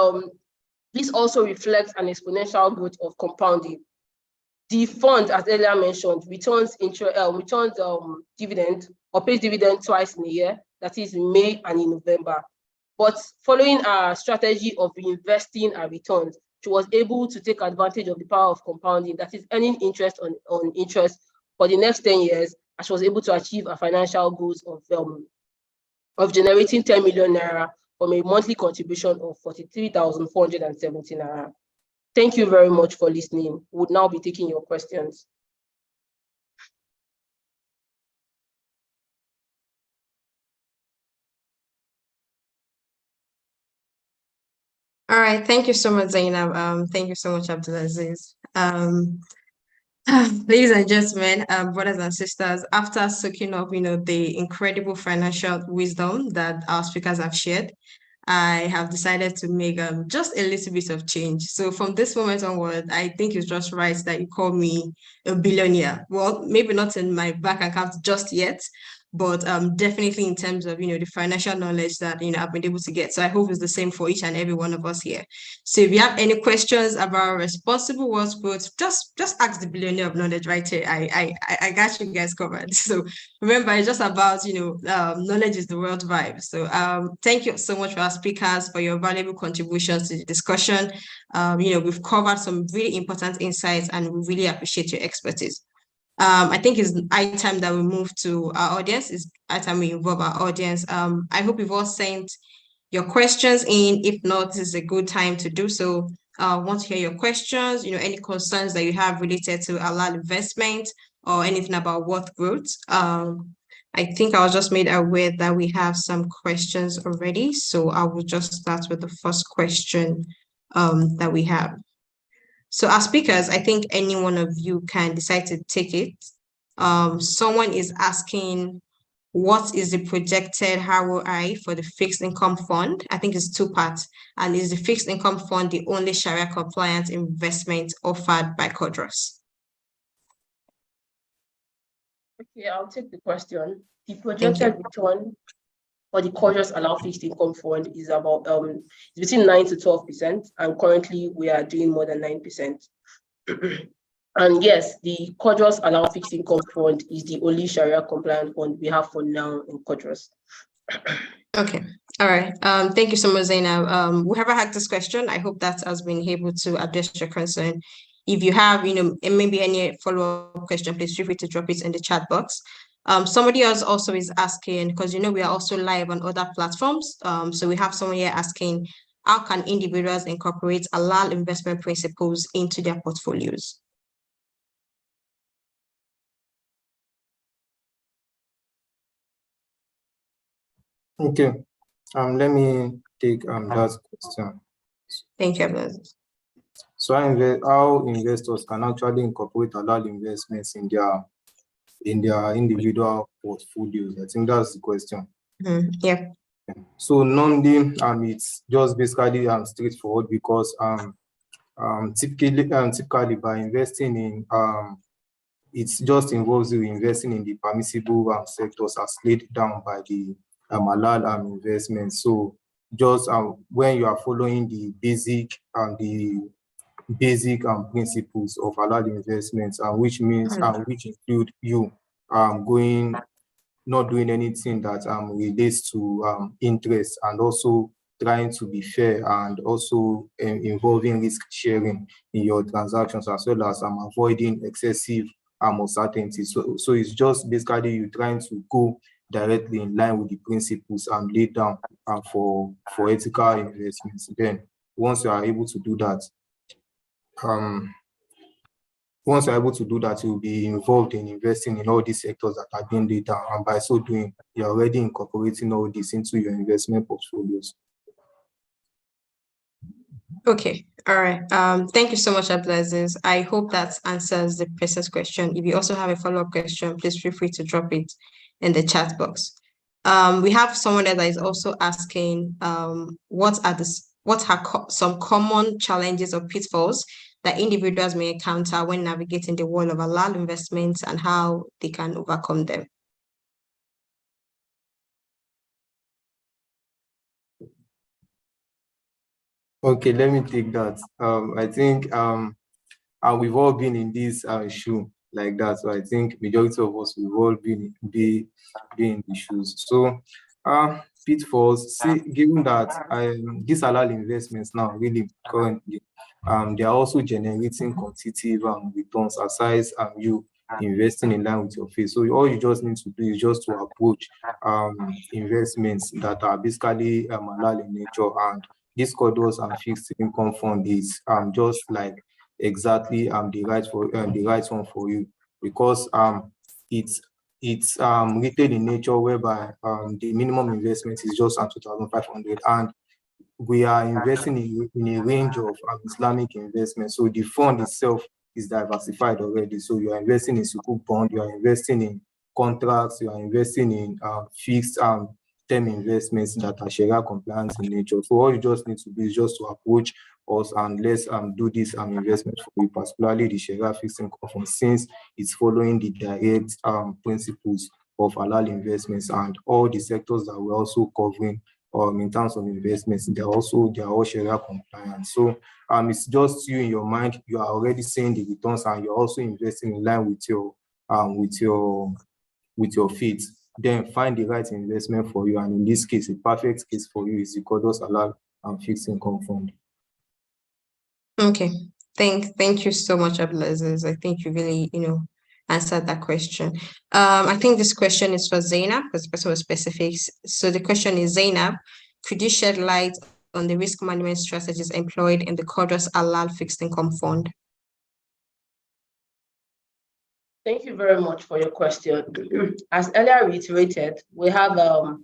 this also reflects an exponential growth of compounding. The fund, as earlier mentioned, returns dividend or pays dividend twice in a year, that is in May and in November. But following our strategy of reinvesting our returns, she was able to take advantage of the power of compounding, that is earning interest on interest for the next 10 years, and she was able to achieve her financial goals of generating 10 million naira from a monthly contribution of 43,470 naira. Thank you very much for listening. We would now be taking your questions. All right, thank you so much, Zainab. Thank you so much, Abdulaziz. Ladies and gentlemen, brothers and sisters, after soaking up, the incredible financial wisdom that our speakers have shared, I have decided to make just a little bit of change. So from this moment onward, I think it's just right that you call me a billionaire. Well, maybe not in my bank account just yet, but definitely in terms of, the financial knowledge that, I've been able to get. So I hope it's the same for each and every one of us here. So if you have any questions about responsible wealth growth, just ask the billionaire of knowledge right here. I got you guys covered. So remember, it's just about, knowledge is the world vibe. So thank you so much for our speakers for your valuable contributions to the discussion. We've covered some really important insights and we really appreciate your expertise. I think it's high time that we move to our audience. It's high time we involve our audience. I hope you've all sent your questions in. If not, this is a good time to do so. I want to hear your questions, any concerns that you have related to Halal investment or anything about wealth growth. I think I was just made aware that we have some questions already. So I will just start with the first question that we have. So as speakers, I think any one of you can decide to take it. Someone is asking, what is the projected ROI for the fixed income fund? I think it's two parts. And is the fixed income fund the only Sharia compliant investment offered by Codros? Okay, I'll take the question. The projected return for the Codros Halal fixed income fund is about between 9 to 12%, and currently we are doing more than 9%. And yes, the Codros Halal fixed income fund is the only Sharia compliant fund we have for now in Codros. Okay, all right. Thank you so much, Zainab. Whoever had this question, I hope that has been able to address your concern. If you have, maybe any follow-up question, please feel free to drop it in the chat box. Somebody else also is asking, because we are also live on other platforms. So we have someone here asking, how can individuals incorporate Halal investment principles into their portfolios? Okay, let me take that question. Thank you. So how investors can actually incorporate Halal investments in their individual portfolios? I think that's the question. Yeah. So normally, it's just basically straightforward because typically by investing in it just involves you investing in the permissible sectors as laid down by the Halal investments. So just when you are following the basic principles of Halal investments, which means which include you not doing anything that relates to interest, and also trying to be fair, and also involving risk sharing in your transactions, as well as avoiding excessive uncertainty. So it's just basically you trying to go directly in line with the principles laid down for ethical investments. Then once you are able to do that, you'll be involved in investing in all these sectors that are being laid down. And by so doing, you're already incorporating all this into your investment portfolios. Okay, all right. Thank you so much, Abdulaziz. I hope that answers the person's question. If you also have a follow-up question, please feel free to drop it in the chat box. We have someone that is also asking, what are some common challenges or pitfalls that individuals may encounter when navigating the world of halal investments and how they can overcome them? Okay, let me take that. I think we've all been in this shoe like that. So I think majority of us we've all be in the shoes. So pitfalls. See, given that these halal investments now really currently they are also generating quantitative returns aside you investing in line with your faith. So all you just need to do is just to approach investments that are basically halal in nature, and this cordons and fixed income fund is just like exactly the right one for you, because it's retail in nature, whereby the minimum investment is just 2,500, and we are investing in a range of Islamic investments. So the fund itself is diversified already. So you are investing in sukuk bond, you are investing in contracts, you are investing in fixed term investments that are Sharia compliant in nature. So all you just need to do is just to approach us and let's do this investment for you, particularly the Sharia fixed income fund, since it's following the direct principles of halal investments, and all the sectors that we're also covering in terms of investments, they are all Sharia compliant. So it's just you in your mind, you are already seeing the returns, and you're also investing in line with your faith. Then find the right investment for you, and in this case, a perfect case for you is the Kodos Halal and Fixed Income Fund. Okay, thank you so much, Abdulaziz. I think you really, answered that question. I think this question is for Zainab, because the person was specific. So the question is, Zainab, could you shed light on the risk management strategies employed in the Kodos Halal Fixed Income Fund? Thank you very much for your question. As earlier reiterated, we have the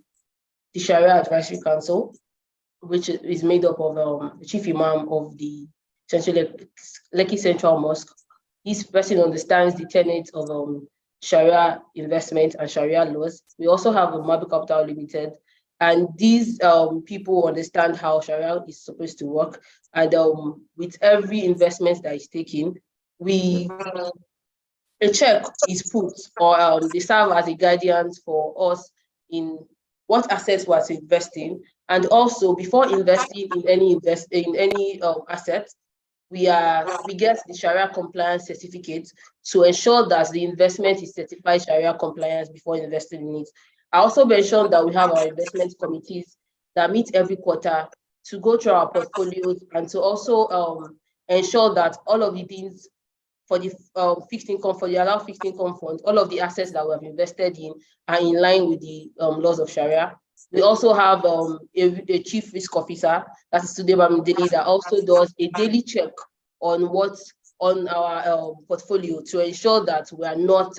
Sharia Advisory Council, which is made up of the Chief Imam of the Lekki Central Mosque. This person understands the tenets of Sharia investment and Sharia laws. We also have the Mabi Capital Limited, and these people understand how Sharia is supposed to work. And with every investment that is taken, a check is put, or they serve as a guidance for us in what assets we're investing, and also before investing in any asset, we get the Sharia compliance certificate to ensure that the investment is certified Sharia compliance before investing in it. I also mentioned that we have our investment committees that meet every quarter to go through our portfolios and to also ensure that all of the things for the fixed income, for the Halal fixed income fund, all of the assets that we have invested in are in line with the laws of Sharia. We also have a chief risk officer, that is Tudeba Mdeli, that also does a daily check on what's on our portfolio to ensure that we are not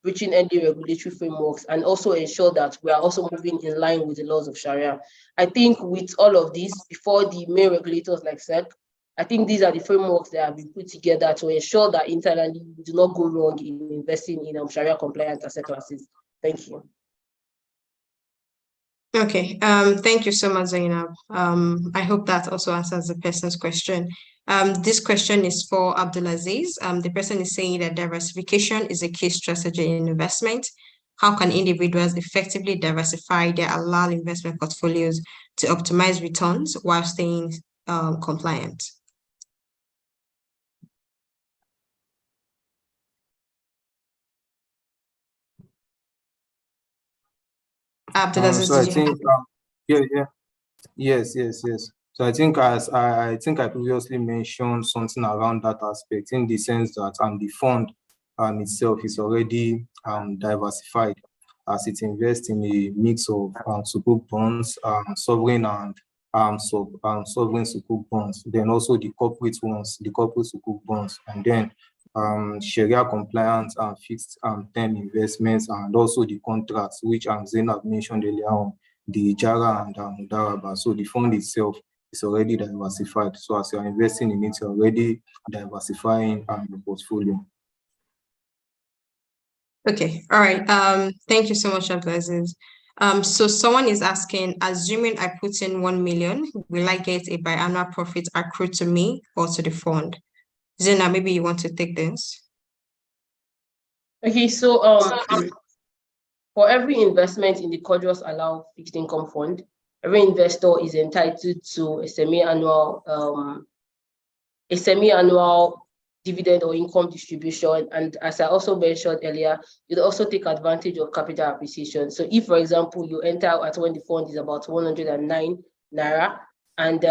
breaching any regulatory frameworks, and also ensure that we are also moving in line with the laws of Sharia. I think with all of this, before the main regulators like SEC, I think these are the frameworks that have been put together to ensure that internally we do not go wrong in investing in Sharia compliant asset classes. Thank you. Okay, thank you so much, Zainab. I hope that also answers the person's question. This question is for Abdulaziz. The person is saying that diversification is a key strategy in investment. How can individuals effectively diversify their halal investment portfolios to optimize returns while staying compliant? Abdulaziz, So I think yes. So I think I previously mentioned something around that aspect, in the sense that the fund itself is already diversified, as it invests in a mix of sukuk bonds, sovereign and sovereign sukuk bonds, then also the corporate ones, the corporate sukuk bonds, and then Sharia compliance and fixed term investments, and also the contracts, which Zainab mentioned earlier on, the Jara and Mudaraba. So the fund itself is already diversified. So as you're investing in it, you're already diversifying the portfolio. Okay, all right. Thank you so much, Abdulaziz. So someone is asking, assuming I put in 1 million, will I get a biannual profit accrued to me or to the fund? Zena, maybe you want to take this. Okay, so for every investment in the Cordros Allow Fixed Income Fund, every investor is entitled to a semi-annual dividend or income distribution. And as I also mentioned earlier, you'd also take advantage of capital appreciation. So if, for example, you enter at when the fund is about 109 naira, and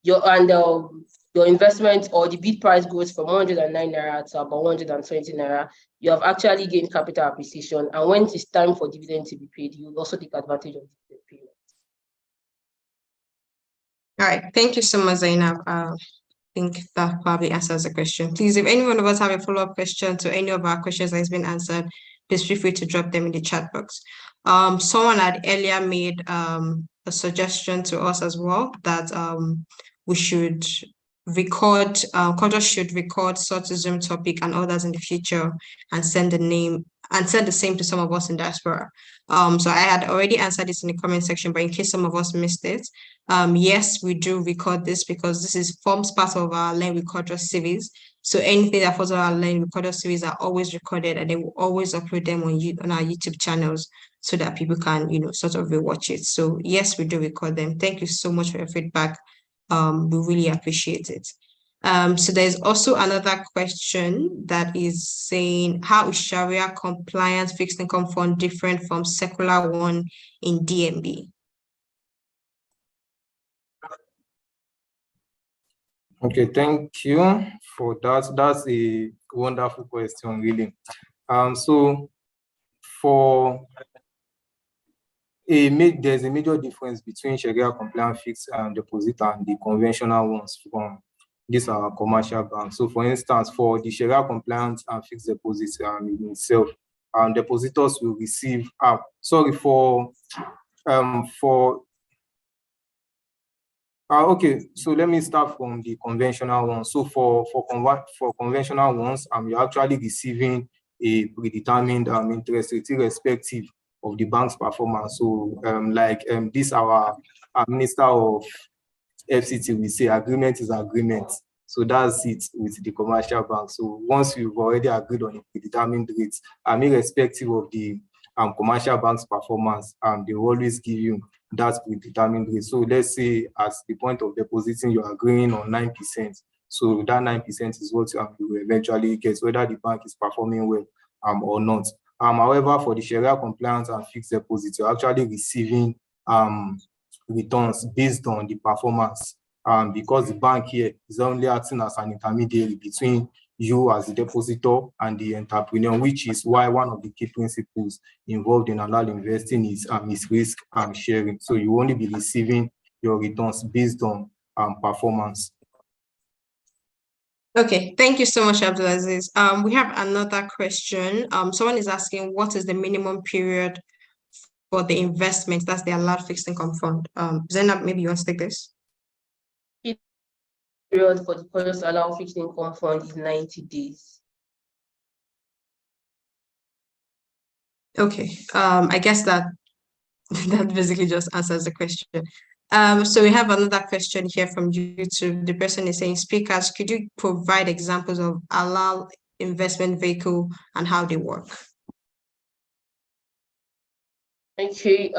your investment or the bid price goes from 109 naira to about 120 naira, you have actually gained capital appreciation. And when it's time for dividend to be paid, you will also take advantage of the payment. All right, thank you so much, Zainab. I think that probably answers the question. Please, if anyone of us have a follow-up question to any of our questions that has been answered, please feel free to drop them in the chat box. Someone had earlier made a suggestion to us as well that we should record, Cordros should record such a Zoom topic and others in the future and send the same to some of us in diaspora. So I had already answered this in the comment section, but in case some of us missed it, yes, we do record this because this forms part of our Learn with Cordros series. So anything that falls on our Learn with Cordros series are always recorded, and they will always upload them on our YouTube channels so that people can, sort of rewatch it. So yes, we do record them. Thank you so much for your feedback. We really appreciate it. So there's also another question that is saying, how is Sharia compliant fixed income fund different from secular one in DMB? Okay, thank you for that. That's a wonderful question, really. So there's a major difference between Sharia compliant fixed deposit and the conventional ones from these are commercial banks. So, for instance, for the Sharia compliant and fixed deposits in itself, depositors will receive. Okay, so let me start from the conventional ones. So for conventional ones, you're actually receiving a predetermined interest rate irrespective of the bank's performance. So this our Minister of FCT will say agreement is agreement. So that's it with the commercial bank. So once you've already agreed on a predetermined rate, irrespective of the commercial bank's performance, they will always give you that predetermined rate. So let's say at the point of depositing, you're agreeing on 9%. So that 9% is what you will eventually get, whether the bank is performing well or not. However, for the Sharia compliance and fixed deposits, you're actually receiving returns based on the performance, because the bank here is only acting as an intermediary between you as the depositor and the entrepreneur, which is why one of the key principles involved in halal investing is risk sharing. So you only be receiving your returns based on performance. Okay, thank you so much, Abdulaziz. We have another question. Someone is asking, what is the minimum period for the investment? That's the allowed fixed income fund. Zainab, maybe you want to take this? The period for the Cordros Allow Fixed Income Fund is 90 days. Okay, I guess that basically just answers the question. So we have another question here from YouTube. The person is saying, speakers, could you provide examples of halal investment vehicle and how they work? Okay.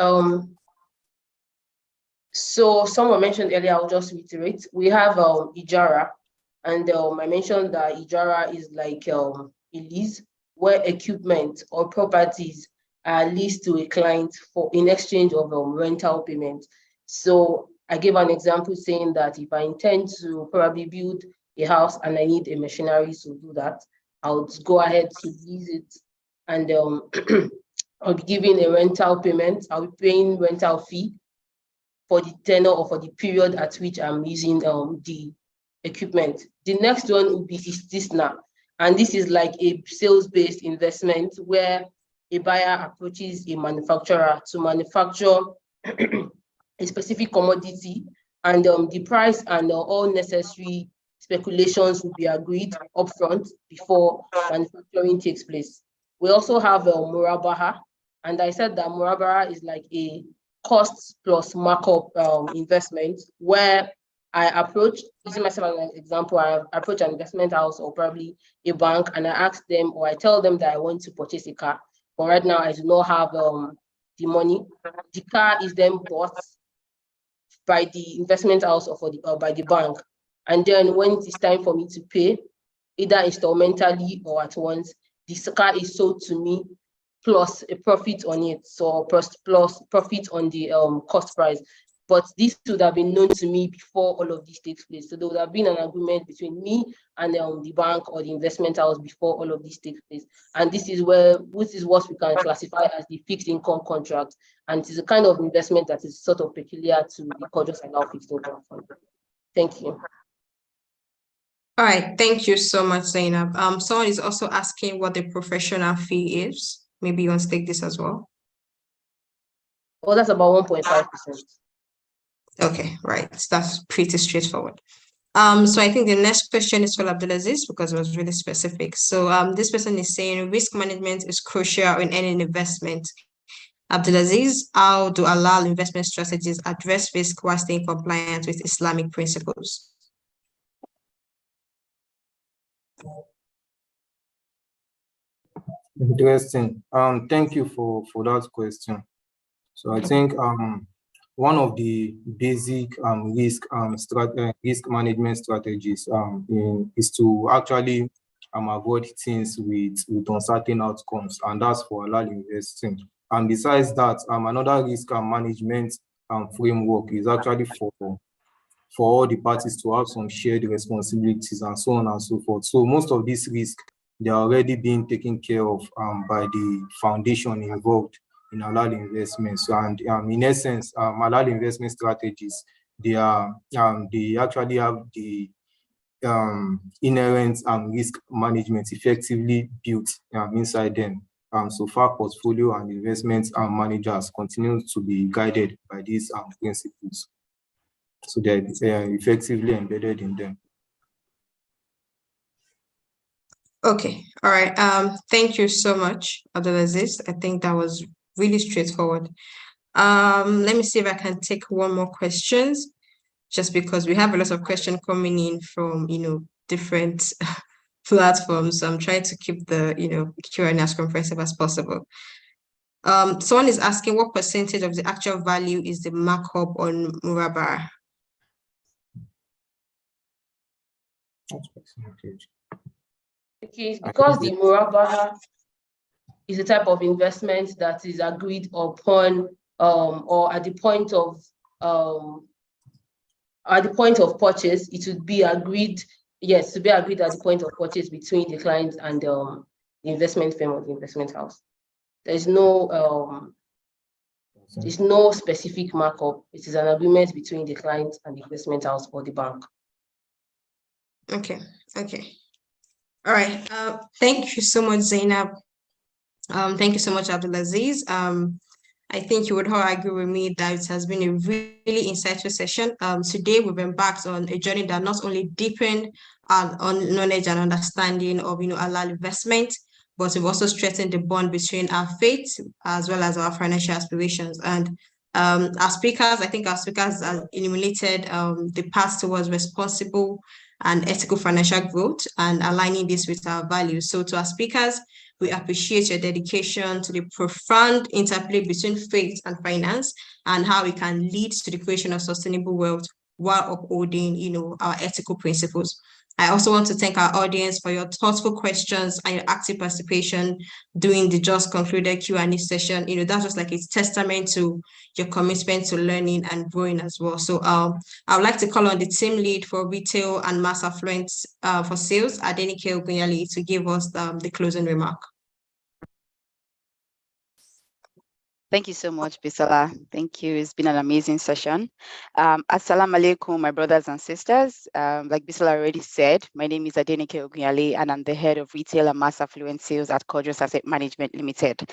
So someone mentioned earlier, I'll just reiterate. We have Ijara, and I mentioned that Ijara is like a lease where equipment or properties are leased to a client in exchange of rental payment. So I gave an example saying that if I intend to probably build a house and I need a machinery to do that, I'll go ahead to lease it, and I'll be giving a rental payment. I'll be paying rental fee for the tenor or for the period at which I'm using the equipment. The next one would be istisna, and this is like a sales-based investment where a buyer approaches a manufacturer to manufacture a specific commodity, and the price and all necessary speculations will be agreed upfront before manufacturing takes place. We also have Murabaha, And I said that Murabara is like a cost plus markup investment where I approach, using myself as an example, I approach an investment house or probably a bank, and I ask them, or I tell them that I want to purchase a car. But right now I do not have the money. The car is then bought by the investment house or by the bank. And then when it's time for me to pay, either instrumentally or at once, the car is sold to me plus a profit on it, so plus profit on the cost price. But this would have been known to me before all of this takes place. So there would have been an agreement between me and the bank or the investment house before all of this takes place. And this is what we can classify as the fixed income contract. And it is a kind of investment that is sort of peculiar to the Kodros Halal fixed income fund. Thank you. All right, thank you so much, Zainab. Someone is also asking what the professional fee is. Maybe you want to take this as well. Oh, that's about 1.5%. Okay, right. That's pretty straightforward. So I think the next question is for Abdulaziz because it was really specific. So this person is saying risk management is crucial in any investment. Abdulaziz, how do Halal investment strategies address risk while staying compliant with Islamic principles? Interesting. Thank you for that question. So I think one of the basic risk management strategies is to actually avoid things with uncertain outcomes, and that's for halal investing. And besides that, another risk management framework is actually for all the parties to have some shared responsibilities and so on and so forth. So most of these risks, they are already being taken care of by the foundation involved in halal investments. And in essence, halal investment strategies, they actually have the inherent risk management effectively built inside them. So far, portfolio and investment managers continue to be guided by these principles. So they are effectively embedded in them. Okay, all right. Thank you so much, Abdulaziz. I think that was really straightforward. Let me see if I can take one more questions, just because we have a lot of questions coming in from different platforms. So I'm trying to keep the Q&A as comprehensive as possible. Someone is asking what percentage of the actual value is the markup on Murabara? Okay, because the Murabara is a type of investment that is agreed upon or at the point of purchase, it would be agreed, yes, to be agreed at the point of purchase between the client and the investment firm or the investment house. There's no specific markup. It is an agreement between the client and the investment house or the bank. Okay. All right. Thank you so much, Zainab. Thank you so much, Abdulaziz. I think you would all agree with me that it has been a really insightful session. Today we've embarked on a journey that not only deepened on knowledge and understanding of halal investment, but we've also strengthened the bond between our faith as well as our financial aspirations. And our speakers have illuminated the path towards responsible and ethical financial growth and aligning this with our values. So to our speakers, we appreciate your dedication to the profound interplay between faith and finance and how it can lead to the creation of sustainable wealth while upholding, our ethical principles. I also want to thank our audience for your thoughtful questions and your active participation during the just concluded Q&A session. That's just like a testament to your commitment to learning and growing as well. So I would like to call on the team lead for retail and mass affluent for sales, Adenike Ogunyali, to give us the closing remark. Thank you so much, Bisola. Thank you. It's been an amazing session. Assalamu alaikum, my brothers and sisters. Like Bisola already said, my name is Adenike Ogunyale, and I'm the head of retail and mass affluent sales at Kodros Asset Management Limited.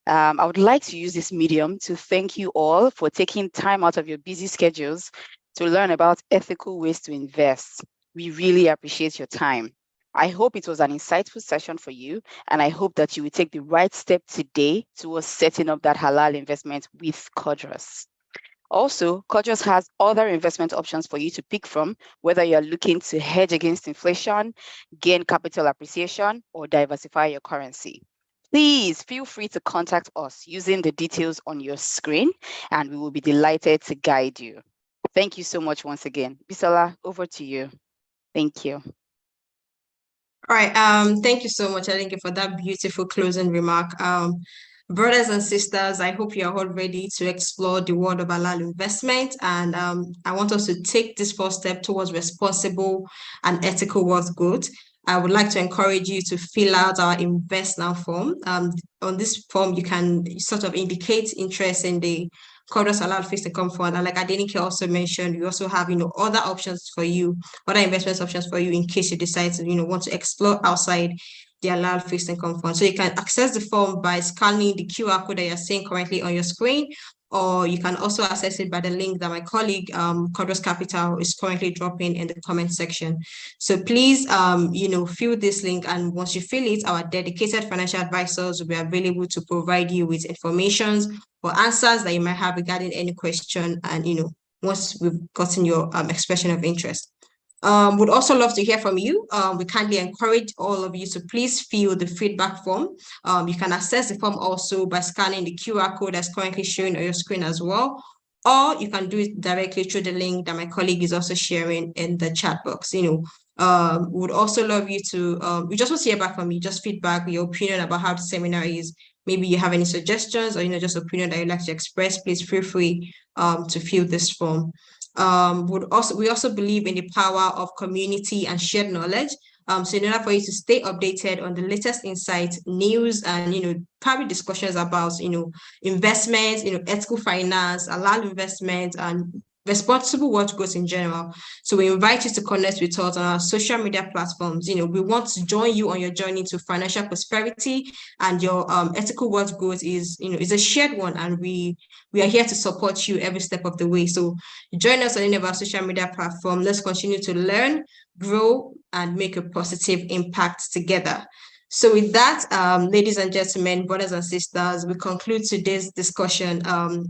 I would like to use this medium to thank you all for taking time out of your busy schedules to learn about ethical ways to invest. We really appreciate your time. I hope it was an insightful session for you, and I hope that you will take the right step today towards setting up that halal investment with Codrus. Also, Codrus has other investment options for you to pick from, whether you're looking to hedge against inflation, gain capital appreciation, or diversify your currency. Please feel free to contact us using the details on your screen, and we will be delighted to guide you. Thank you so much once again. Bisola, over to you. Thank you. All right. Thank you so much, Alinke, for that beautiful closing remark. Brothers and sisters, I hope you are all ready to explore the world of halal investment. And I want us to take this first step towards responsible and ethical wealth growth. I would like to encourage you to fill out our Invest Now form. On this form, you can sort of indicate interest in the Codrus Halal Fixed Income Fund. And like Adenike also mentioned, we also have, other options for you, other investment options for you in case you decide to, want to explore outside the Halal Fixed Income Fund. So you can access the form by scanning the QR code that you're seeing currently on your screen, or you can also access it by the link that my colleague, Codrus Capital, is currently dropping in the comment section. So please, fill this link, and once you fill it, our dedicated financial advisors will be available to provide you with information or answers that you might have regarding any question, and, once we've gotten your expression of interest. Would also love to hear from you. We kindly encourage all of you to please fill the feedback form. You can access the form also by scanning the QR code that's currently showing on your screen as well, or you can do it directly through the link that my colleague is also sharing in the chat box. Would also love you to, we just want to hear back from you, just feedback, your opinion about how the seminar is. Maybe you have any suggestions, or, just opinion that you'd like to express, please feel free to fill this form. We also believe in the power of community and shared knowledge. So in order for you to stay updated on the latest insights, news, and probably discussions about investments, ethical finance, halal investment, and responsible wealth growth in general. So we invite you to connect with us on our social media platforms. We want to join you on your journey to financial prosperity, and your ethical wealth growth is a shared one, and we are here to support you every step of the way. So join us on any of our social media platforms. Let's continue to learn, grow, and make a positive impact together. So with that, ladies and gentlemen, brothers and sisters, we conclude today's discussion.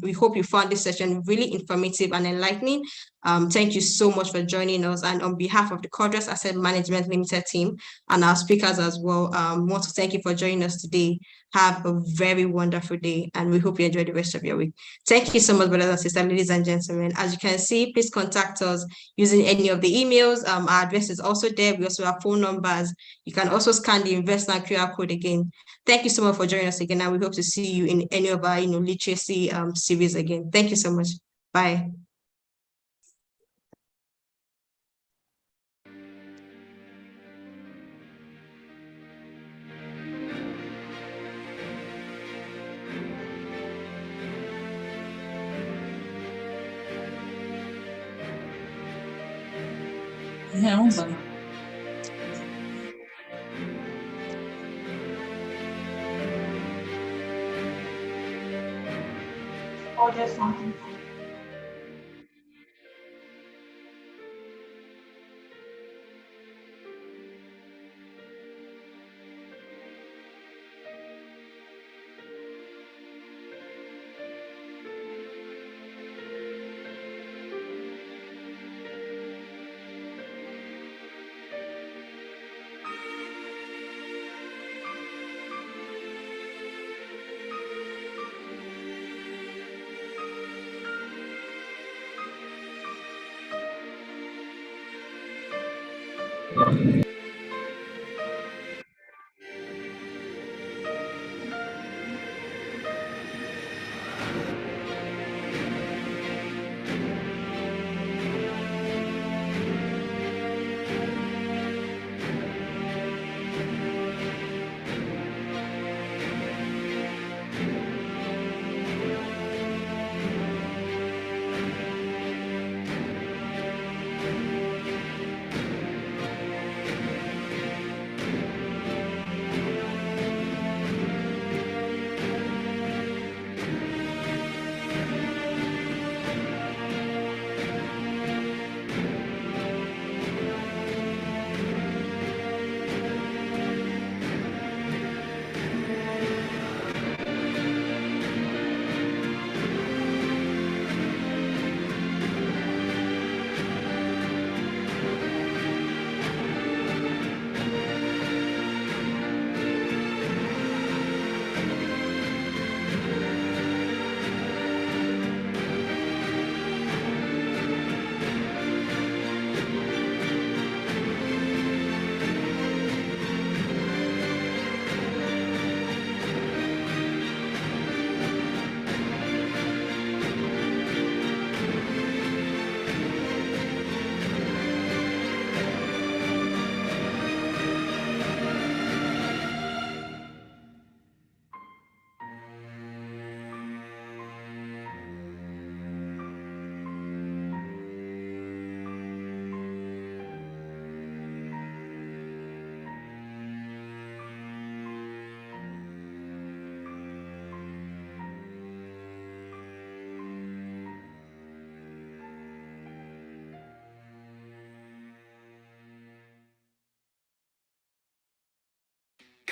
We hope you found this session really informative and enlightening. Thank you so much for joining us. And on behalf of the Codrus Asset Management Limited team and our speakers as well, want to thank you for joining us today. Have a very wonderful day, and we hope you enjoy the rest of your week. Thank you so much, brothers and sisters, ladies and gentlemen. As you can see, please contact us using any of the emails. Our address is also there. We also have phone numbers. You can also scan the Invest Now QR code again. Thank you so much for joining us again, and we hope to see you in any of our literacy series again. Thank you so much. Bye. Or just something.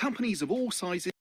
companies of all sizes.